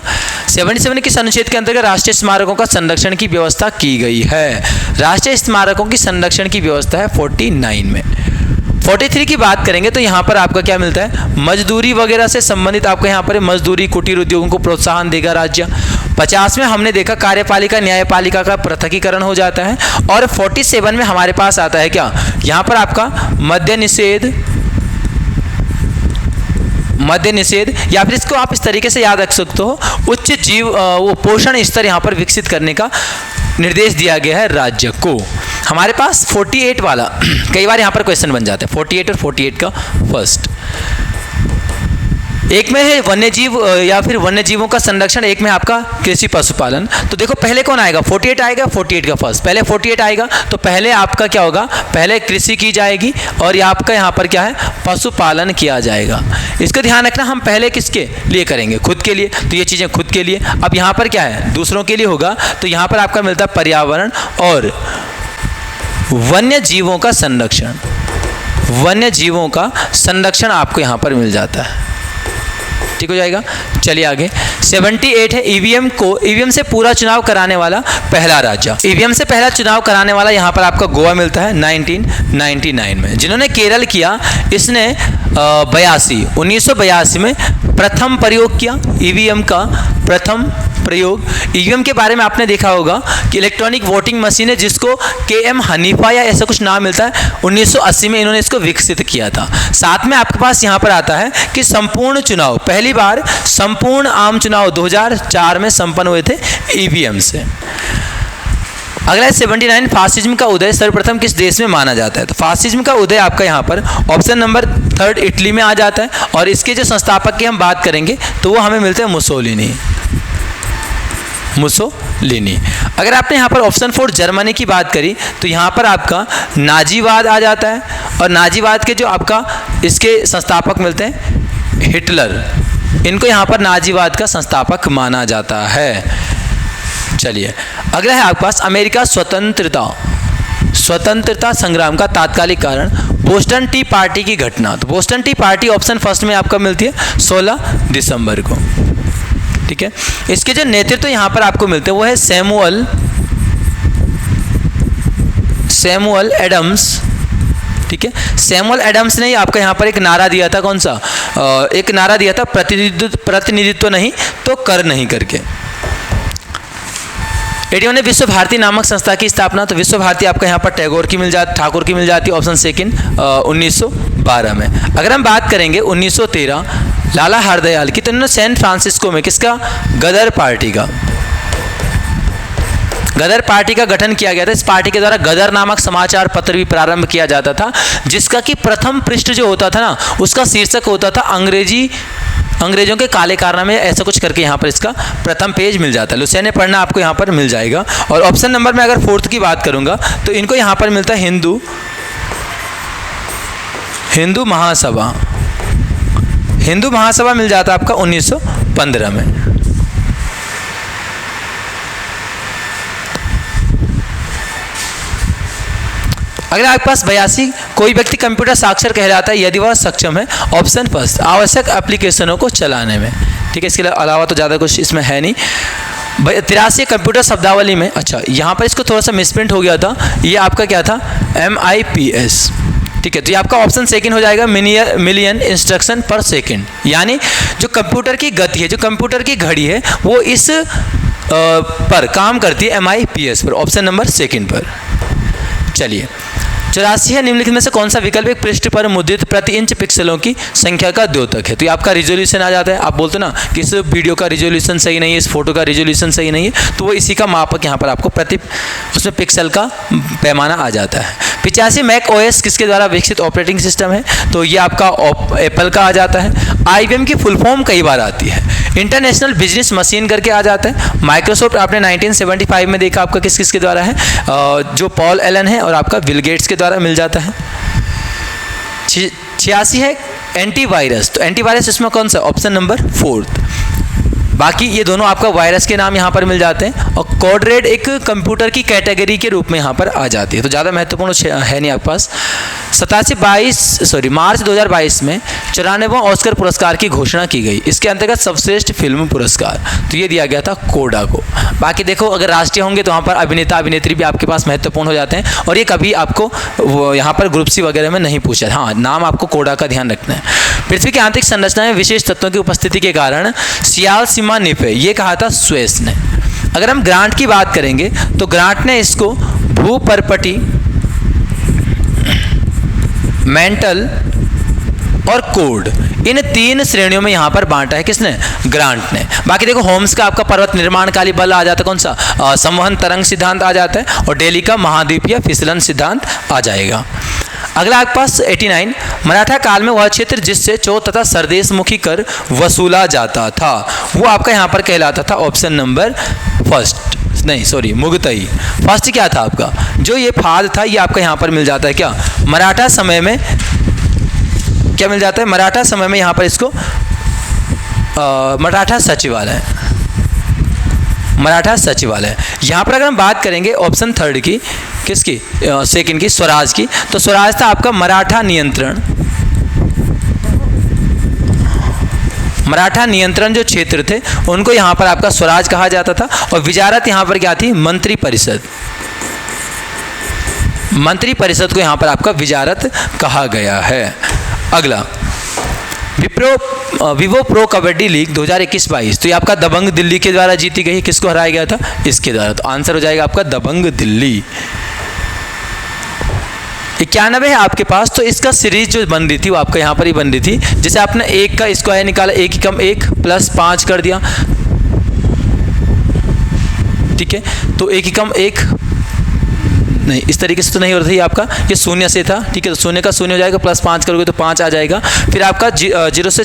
77 किस अनुच्छेद के अंतर्गत राष्ट्रीय स्मारकों का संरक्षण की व्यवस्था की गई है? राष्ट्रीय स्मारकों की संरक्षण की व्यवस्था है 49 में। 43 की बात करेंगे तो यहाँ पर आपका क्या मिलता है? मजदूरी वगैरह से संबंधित आपका यहाँ पर मजदूरी, कुटीर उद्योगों को प्रोत्साहन देगा राज्य। 50 में हमने देखा कार्यपालिका न्यायपालिका का पृथकीकरण हो जाता है। और 47 में हमारे पास आता है क्या? यहाँ पर आपका मद्य निषेध या फिर इसको आप इस तरीके से याद रख सकते हो, उच्च वो पोषण स्तर यहाँ पर विकसित करने का निर्देश दिया गया है राज्य को। हमारे पास 48 वाला कई बार यहाँ पर क्वेश्चन बन जाता है, 48 और 48 का फर्स्ट। एक में है वन्यजीव या फिर वन्यजीवों का संरक्षण, एक में आपका कृषि पशुपालन। तो देखो पहले कौन आएगा? 48 आएगा, 48 का फर्स्ट। पहले 48 आएगा तो पहले आपका क्या होगा? पहले कृषि की जाएगी और आपका यहाँ पर क्या है? पशुपालन किया जाएगा। इसका ध्यान रखना, हम पहले किसके लिए करेंगे? खुद के लिए, तो ये चीज़ें खुद के लिए। अब यहाँ पर क्या है? दूसरों के लिए होगा, तो यहाँ पर आपका मिलता है पर्यावरण और वन्य जीवों का संरक्षण। वन्य जीवों का संरक्षण आपको यहाँ पर मिल जाता है। ठीक हो जाएगा। चलिए आगे 78 है ईवीएम से पूरा चुनाव कराने वाला पहला राज्य। ईवीएम से पहला चुनाव कराने वाला यहाँ पर आपका गोवा मिलता है 1999 में। जिन्होंने केरल किया, इसने 1982 में प्रथम प्रयोग किया ईवीएम का, प्रथम प्रयोग। ईवीएम के बारे में आपने देखा होगा कि इलेक्ट्रॉनिक वोटिंग मशीन है, जिसको KM हनीफा या ऐसा कुछ नाम मिलता है, 1980 में इन्होंने इसको विकसित किया था। साथ में आपके पास यहाँ पर आता है कि संपूर्ण चुनाव, पहली बार संपूर्ण आम चुनाव 2004 में संपन्न हुए थे ईवीएम से। अगला है 79 फासिज्म का उदय सर्वप्रथम किस देश में माना जाता है? तो फासिज्म का उदय आपका यहाँ पर ऑप्शन नंबर 3 इटली में आ जाता है। और इसके जो संस्थापक की हम बात करेंगे तो वो हमें मिलते हैं मुसोलिनी। अगर आपने यहाँ पर ऑप्शन 4 जर्मनी की बात करी तो यहाँ पर आपका नाजीवाद आ जाता है। और नाजीवाद के जो आपका इसके संस्थापक मिलते हैं हिटलर, इनको यहाँ पर नाजीवाद का संस्थापक माना जाता है। चलिए अगला है आपके पास अमेरिका स्वतंत्रता संग्राम का तात्कालिक कारण, बोस्टन टी पार्टी की घटना। तो Boston T party option first में आपका मिलती है 16 दिसंबर को। ठीक है, इसके जो नेतृत्व यहाँ पर आपको मिलते हैं वो है सैमुअल एडम्स। ठीक है, सैमुअल एडम्स ने आपका यहाँ पर एक नारा दिया था, कौन सा? एक नारा दिया था, प्रतिनिधित्व नहीं तो कर नहीं करके। 81 ने विश्व भारती नामक संस्था की स्थापना। तो विश्व भारती आपका यहाँ पर ठाकुर की मिल जाती है ऑप्शन सेकंड 1912 में। अगर हम बात करेंगे 1913 लाला हरदयाल की, तो इन्होंने सैन फ्रांसिस्को में किसका? गदर पार्टी का गठन किया गया था। इस पार्टी के द्वारा गदर नामक समाचार पत्र भी प्रारंभ किया जाता था, जिसका कि प्रथम पृष्ठ जो होता था ना, उसका शीर्षक होता था अंग्रेजों के काले कारनामे, ऐसा कुछ करके यहाँ पर इसका प्रथम पेज मिल जाता है। लुसेने पढ़ना आपको यहाँ पर मिल जाएगा। और ऑप्शन नंबर में अगर 4th की बात करूँगा तो इनको यहाँ पर मिलता है हिंदू महासभा मिल जाता है आपका 1915 में। अगर आपके पास 82 कोई व्यक्ति कंप्यूटर साक्षर कहलाता है यदि वह सक्षम है, ऑप्शन फर्स्ट आवश्यक एप्लीकेशनों को चलाने में। ठीक है, इसके अलावा तो ज़्यादा कुछ इसमें है नहीं। 83 कंप्यूटर शब्दावली में, अच्छा यहाँ पर इसको थोड़ा सा मिसप्रिंट हो गया था, ये आपका क्या था? MIPS। ठीक है, तो ये आपका ऑप्शन सेकंड हो जाएगा, मिलियन इंस्ट्रक्शन पर सेकंड। यानी जो कंप्यूटर की गति है, जो कंप्यूटर की घड़ी है, वो इस पर काम करती है MIPS पर, ऑप्शन नंबर सेकंड पर। चलिए 84 है निम्नलिखित में से कौन सा विकल्प एक पृष्ठ पर मुद्रित प्रति इंच पिक्सलों की संख्या का द्योतक है? तो ये आपका रिजोल्यूशन आ जाता है। आप बोलते ना कि इस वीडियो का रिजोल्यूशन सही नहीं है, इस फोटो का रिजोल्यूशन सही नहीं है, तो वो इसी का मापक यहाँ पर आपको प्रति उसमें पिक्सल का पैमाना आ जाता है। 85 मैक OS किसके द्वारा विकसित ऑपरेटिंग सिस्टम है? तो ये आपका एप्पल का आ जाता है। IBM की फुल फॉर्म कई बार आती है, इंटरनेशनल बिजनेस मशीन करके आ जाता है। माइक्रोसॉफ्ट आपने 1975 में देखा आपका किस के द्वारा है? जो पॉल एलन है और आपका बिल गेट्स के द्वारा मिल जाता है। 86 है एंटीवायरस। तो एंटीवायरस इसमें कौन सा? Option number 4th। बाकी ये दोनों आपका वायरस के नाम यहाँ पर मिल जाते हैं, और कोड रेड एक कंप्यूटर की कैटेगरी के रूप में यहाँ पर आ जाती है, तो ज़्यादा महत्वपूर्ण है नहीं आपके पास। मार्च 2022 में 94वां ऑस्कर पुरस्कार की घोषणा की गई, इसके अंतर्गत सर्वश्रेष्ठ फिल्म पुरस्कार, तो ये दिया गया था कोडा को। बाकी देखो अगर राष्ट्रीय होंगे तो वहाँ पर अभिनेता अभिनेत्री भी आपके पास महत्वपूर्ण हो जाते हैं, और ये कभी आपको यहाँ पर ग्रुप सी वगैरह में नहीं पूछा। हाँ, नाम आपको कोडा का ध्यान रखना है। पृथ्वी की आंतरिक संरचना में विशेष तत्वों की उपस्थिति के कारण सियाल सीमा निप है, ये कहा था स्वेस ने। अगर हम ग्रांट की बात करेंगे तो ग्रांट ने इसको भूपर्पटी, मेंटल और कोड, इन 3 श्रेणियों में यहाँ पर बांटा है। किसने? ग्रांट ने। बाकी देखो होम्स का आपका पर्वत निर्माणकाली बल आ जाता है, कौन सा? संवहन तरंग सिद्धांत आ जाता है, और डेली का महाद्वीपीय फिसलन सिद्धांत आ जाएगा। अगला आपके पास 89, मराठा काल में वह क्षेत्र जिससे चौ तथा सरदेशमुखी कर वसूला जाता था, वो आपका यहाँ पर कहलाता था ऑप्शन नंबर मुगतई। फर्स्ट क्या था आपका? जो ये फाद था ये आपका यहाँ पर मिल जाता है क्या? मराठा समय में क्या मिल जाता है? मराठा समय में यहाँ पर इसको मराठा सचिवालय, यहाँ पर अगर हम बात करेंगे ऑप्शन 3 की, किसकी? सेकंड की, स्वराज की, तो स्वराज था आपका मराठा नियंत्रण जो क्षेत्र थे उनको यहाँ पर आपका स्वराज कहा जाता था, और विजारत यहाँ पर क्या थी? मंत्री परिषद को यहाँ पर आपका विजारत कहा गया है। अगला विवो प्रो कबड्डी लीग 2021-22, तो ये आपका दबंग दिल्ली के द्वारा जीती गई। किसको हराया गया था? इसके द्वारा, तो आंसर हो जाएगा आपका दबंग दिल्ली। 91 है आपके पास, तो इसका सीरीज जो बन रही थी वो आपका यहाँ पर ही बन रही थी, जैसे आपने 1 का स्क्वायर निकाला, 1 एकम 1 प्लस 5 कर दिया, ठीक है, तो 1 एकम 1 नहीं, इस तरीके से तो नहीं हो रहा था, ये आपका ये शून्य से था, ठीक है, तो शून्य का शून्य हो जाएगा, प्लस 5 करोगे तो 5 आ जाएगा। फिर आपका 0 से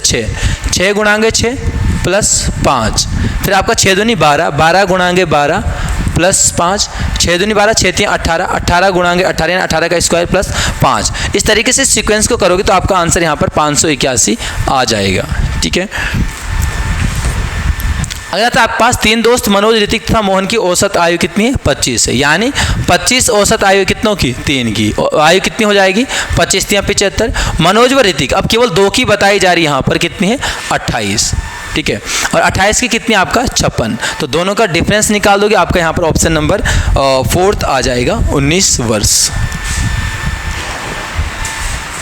6 गुणांगे 6 प्लस 5, फिर आपका 6 दूनी 12, 12 गुणांगे 12 प्लस 5, 6 दूनी 12, 6 3 18, 18 गुणांगे 18 यानी 18 का स्क्वायर प्लस 5। इस तरीके से सीक्वेंस को करोगे तो आपका आंसर यहाँ पर 581 आ जाएगा, ठीक है। अगर तो आपके पास 3 दोस्त मनोज, ऋतिक तथा मोहन की औसत आयु कितनी है? 25 है, यानी 25 औसत आयु कितनों की? 3 की आयु कितनी हो जाएगी? 25 3 75। मनोज व ऋतिक, अब केवल 2 की बताई जा रही है यहाँ पर, कितनी है? 28, ठीक है, और 28 की कितनी आपका? 56, तो दोनों का डिफरेंस निकाल दोगे, आपका यहाँ पर ऑप्शन नंबर 4 आ जाएगा, 19 वर्ष।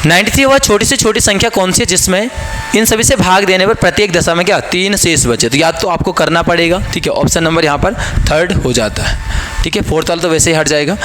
93 वह छोटी से छोटी संख्या कौन सी है जिसमें इन सभी से भाग देने पर प्रत्येक दशा में क्या? 3 शेष बचे, तो याद तो आपको करना पड़ेगा, ठीक है, ऑप्शन नंबर यहाँ पर 3 हो जाता है, ठीक है, 4th वाला तो वैसे ही हट जाएगा।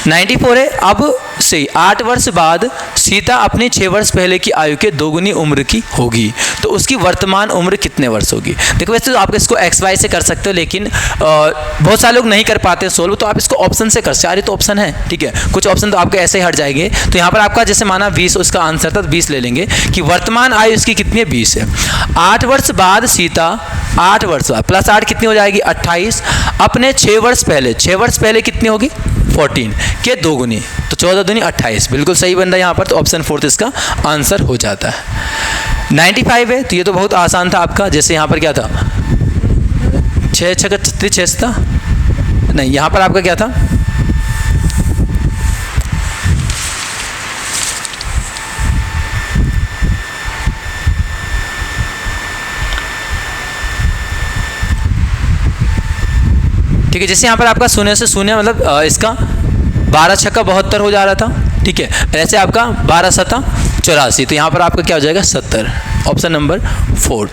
94 है, अब से 8 वर्ष बाद सीता अपनी 6 वर्ष पहले की आयु के 2 गुनी उम्र की होगी, तो उसकी वर्तमान उम्र कितने वर्ष होगी? देखो वैसे तो आप इसको XY से कर सकते हो, लेकिन बहुत सारे लोग नहीं कर पाते सोल्व, तो आप इसको ऑप्शन से कर सकते हो। तो ऑप्शन है, ठीक है, कुछ ऑप्शन तो आपके ऐसे ही हट जाएंगे, तो यहाँ पर आपका जैसे माना 20, उसका आंसर था 20 ले लेंगे कि वर्तमान आयु इसकी कितनी है? 20 है। 8 वर्ष बाद सीता, 8 वर्ष बाद प्लस 8 कितनी हो जाएगी? 28, अपने 6 वर्ष पहले कितनी होगी? 14 के 2 गुनी, तो 14 दूनी 28, बिल्कुल सही बन रहा है यहाँ पर, तो ऑप्शन 4 इसका आंसर हो जाता है। 95 है, तो ये तो बहुत आसान था आपका, जैसे यहाँ पर क्या था? 6 6 36 था, नहीं यहाँ पर आपका क्या था? ठीक है, जैसे यहाँ पर आपका शून्य से शून्य मतलब इसका 12 छक्का 72 हो जा रहा था, ठीक है, ऐसे आपका 12 सता 84, तो यहाँ पर आपका क्या हो जाएगा? 70, ऑप्शन नंबर 4।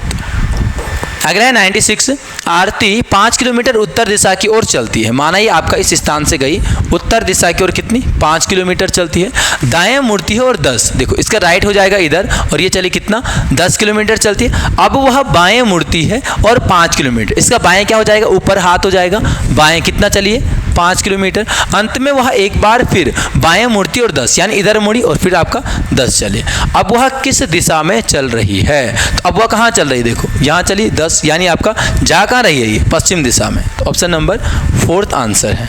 अगला है 96, आरती 5 किलोमीटर उत्तर दिशा की ओर चलती है, माना ये आपका इस स्थान से गई उत्तर दिशा की ओर, कितनी? 5 किलोमीटर चलती है, दाएं मुड़ती है और 10, देखो इसका राइट हो जाएगा इधर, और ये चली कितना? 10 किलोमीटर चलती है। अब वह बाएं मुड़ती है और 5 किलोमीटर, इसका बाएं क्या हो जाएगा? ऊपर हाथ हो जाएगा, बाएं कितना चलिए? 5 किलोमीटर। अंत में वह एक बार फिर बाएं मुड़ती और 10, यानी इधर मुड़ी और फिर आपका 10 चले। अब वह किस दिशा में चल रही है? तो अब वह कहाँ चल रही है? देखो यहाँ चली 10, यानी आपका जा कहाँ रही है? ये पश्चिम दिशा में, तो ऑप्शन नंबर 4 आंसर है।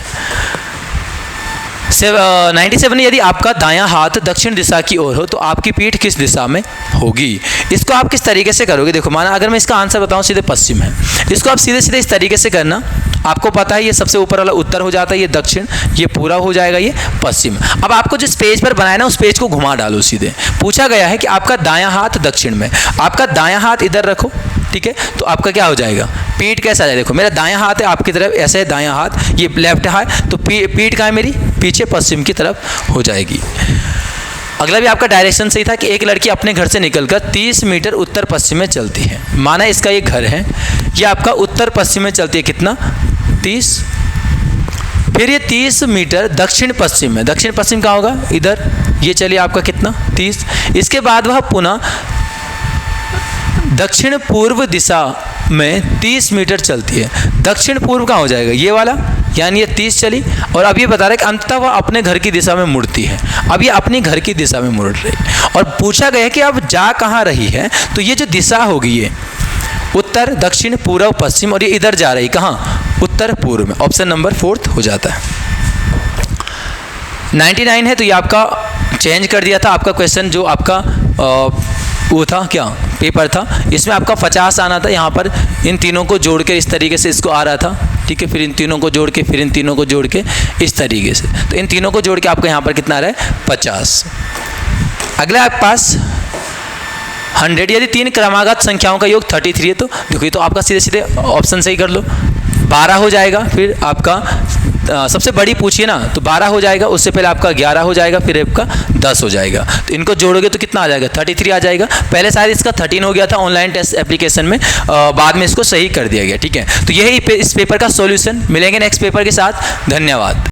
97 यदि आपका दायां हाथ दक्षिण दिशा की ओर हो तो आपकी पीठ किस दिशा में होगी। इसको आप किस तरीके से करोगे, देखो माना अगर मैं इसका आंसर बताऊं सीधे पश्चिम है, इसको आप सीधे सीधे इस तरीके से करना। आपको पता है ये सबसे ऊपर वाला उत्तर हो जाता है, ये दक्षिण, ये पूरा हो जाएगा, ये पश्चिम। अब आपको जिस पेज पर बनाया ना उस पेज को घुमा डालो सीधे। पूछा गया है कि आपका दायां हाथ दक्षिण में, आपका दायां हाथ इधर रखो, ठीक है, तो आपका क्या हो जाएगा, पीठ कैसा है, देखो मेरा दायां हाथ है आपकी तरफ, ऐसे है दायां हाथ, ये लेफ्ट है, तो पीठ कहाँ है मेरी, पीछे पश्चिम की तरफ हो जाएगी। अगला भी आपका डायरेक्शन सही था कि एक लड़की अपने घर से निकलकर 30 मीटर उत्तर पश्चिम में चलती है। माना इसका ये घर है, ये आपका उत्तर पश्चिम में चलती है, कितना, 30। फिर ये 30 मीटर दक्षिण पश्चिम में, दक्षिण पश्चिम कहाँ होगा, इधर, ये चलिए आपका कितना, 30। इसके बाद वह पुनः दक्षिण पूर्व दिशा में 30 मीटर चलती है। दक्षिण पूर्व कहाँ हो जाएगा, ये वाला, यानी ये 30 चली, और अब ये बता रहा है कि अंततः वह अपने घर की दिशा में मुड़ती है। अब ये अपनी घर की दिशा में मुड़ रही है और पूछा गया है कि अब जा कहाँ रही है, तो ये जो दिशा होगी ये उत्तर दक्षिण पूर्व पश्चिम, और ये इधर जा रही कहाँ, उत्तर पूर्व में। ऑप्शन नंबर 4 हो जाता है। 99 है तो ये आपका चेंज कर दिया था, आपका क्वेश्चन जो आपका वो था क्या, पेपर था, इसमें आपका 50 आना था, यहाँ पर इन तीनों को जोड़ के इस तरीके से इसको आ रहा था, ठीक है, फिर इन तीनों को जोड़ के, फिर इन तीनों को जोड़ के इस तरीके से, तो इन तीनों को जोड़ के आपको यहाँ पर कितना आ रहा है, 50। अगला आपके पास 100, यदि 3 क्रमागत संख्याओं का योग 33 है, तो देखो ये तो आपका सीधे सीधे ऑप्शन सही कर लो, 12 हो जाएगा, फिर आपका सबसे बड़ी पूछिए ना, तो 12 हो जाएगा, उससे पहले आपका 11 हो जाएगा, फिर आपका 10 हो जाएगा, तो इनको जोड़ोगे तो कितना आ जाएगा, 33 आ जाएगा। पहले शायद इसका 13 हो गया था ऑनलाइन टेस्ट एप्लीकेशन में, बाद में इसको सही कर दिया गया, ठीक है। तो यही इस पेपर का सॉल्यूशन, मिलेंगे नेक्स्ट पेपर के साथ, धन्यवाद।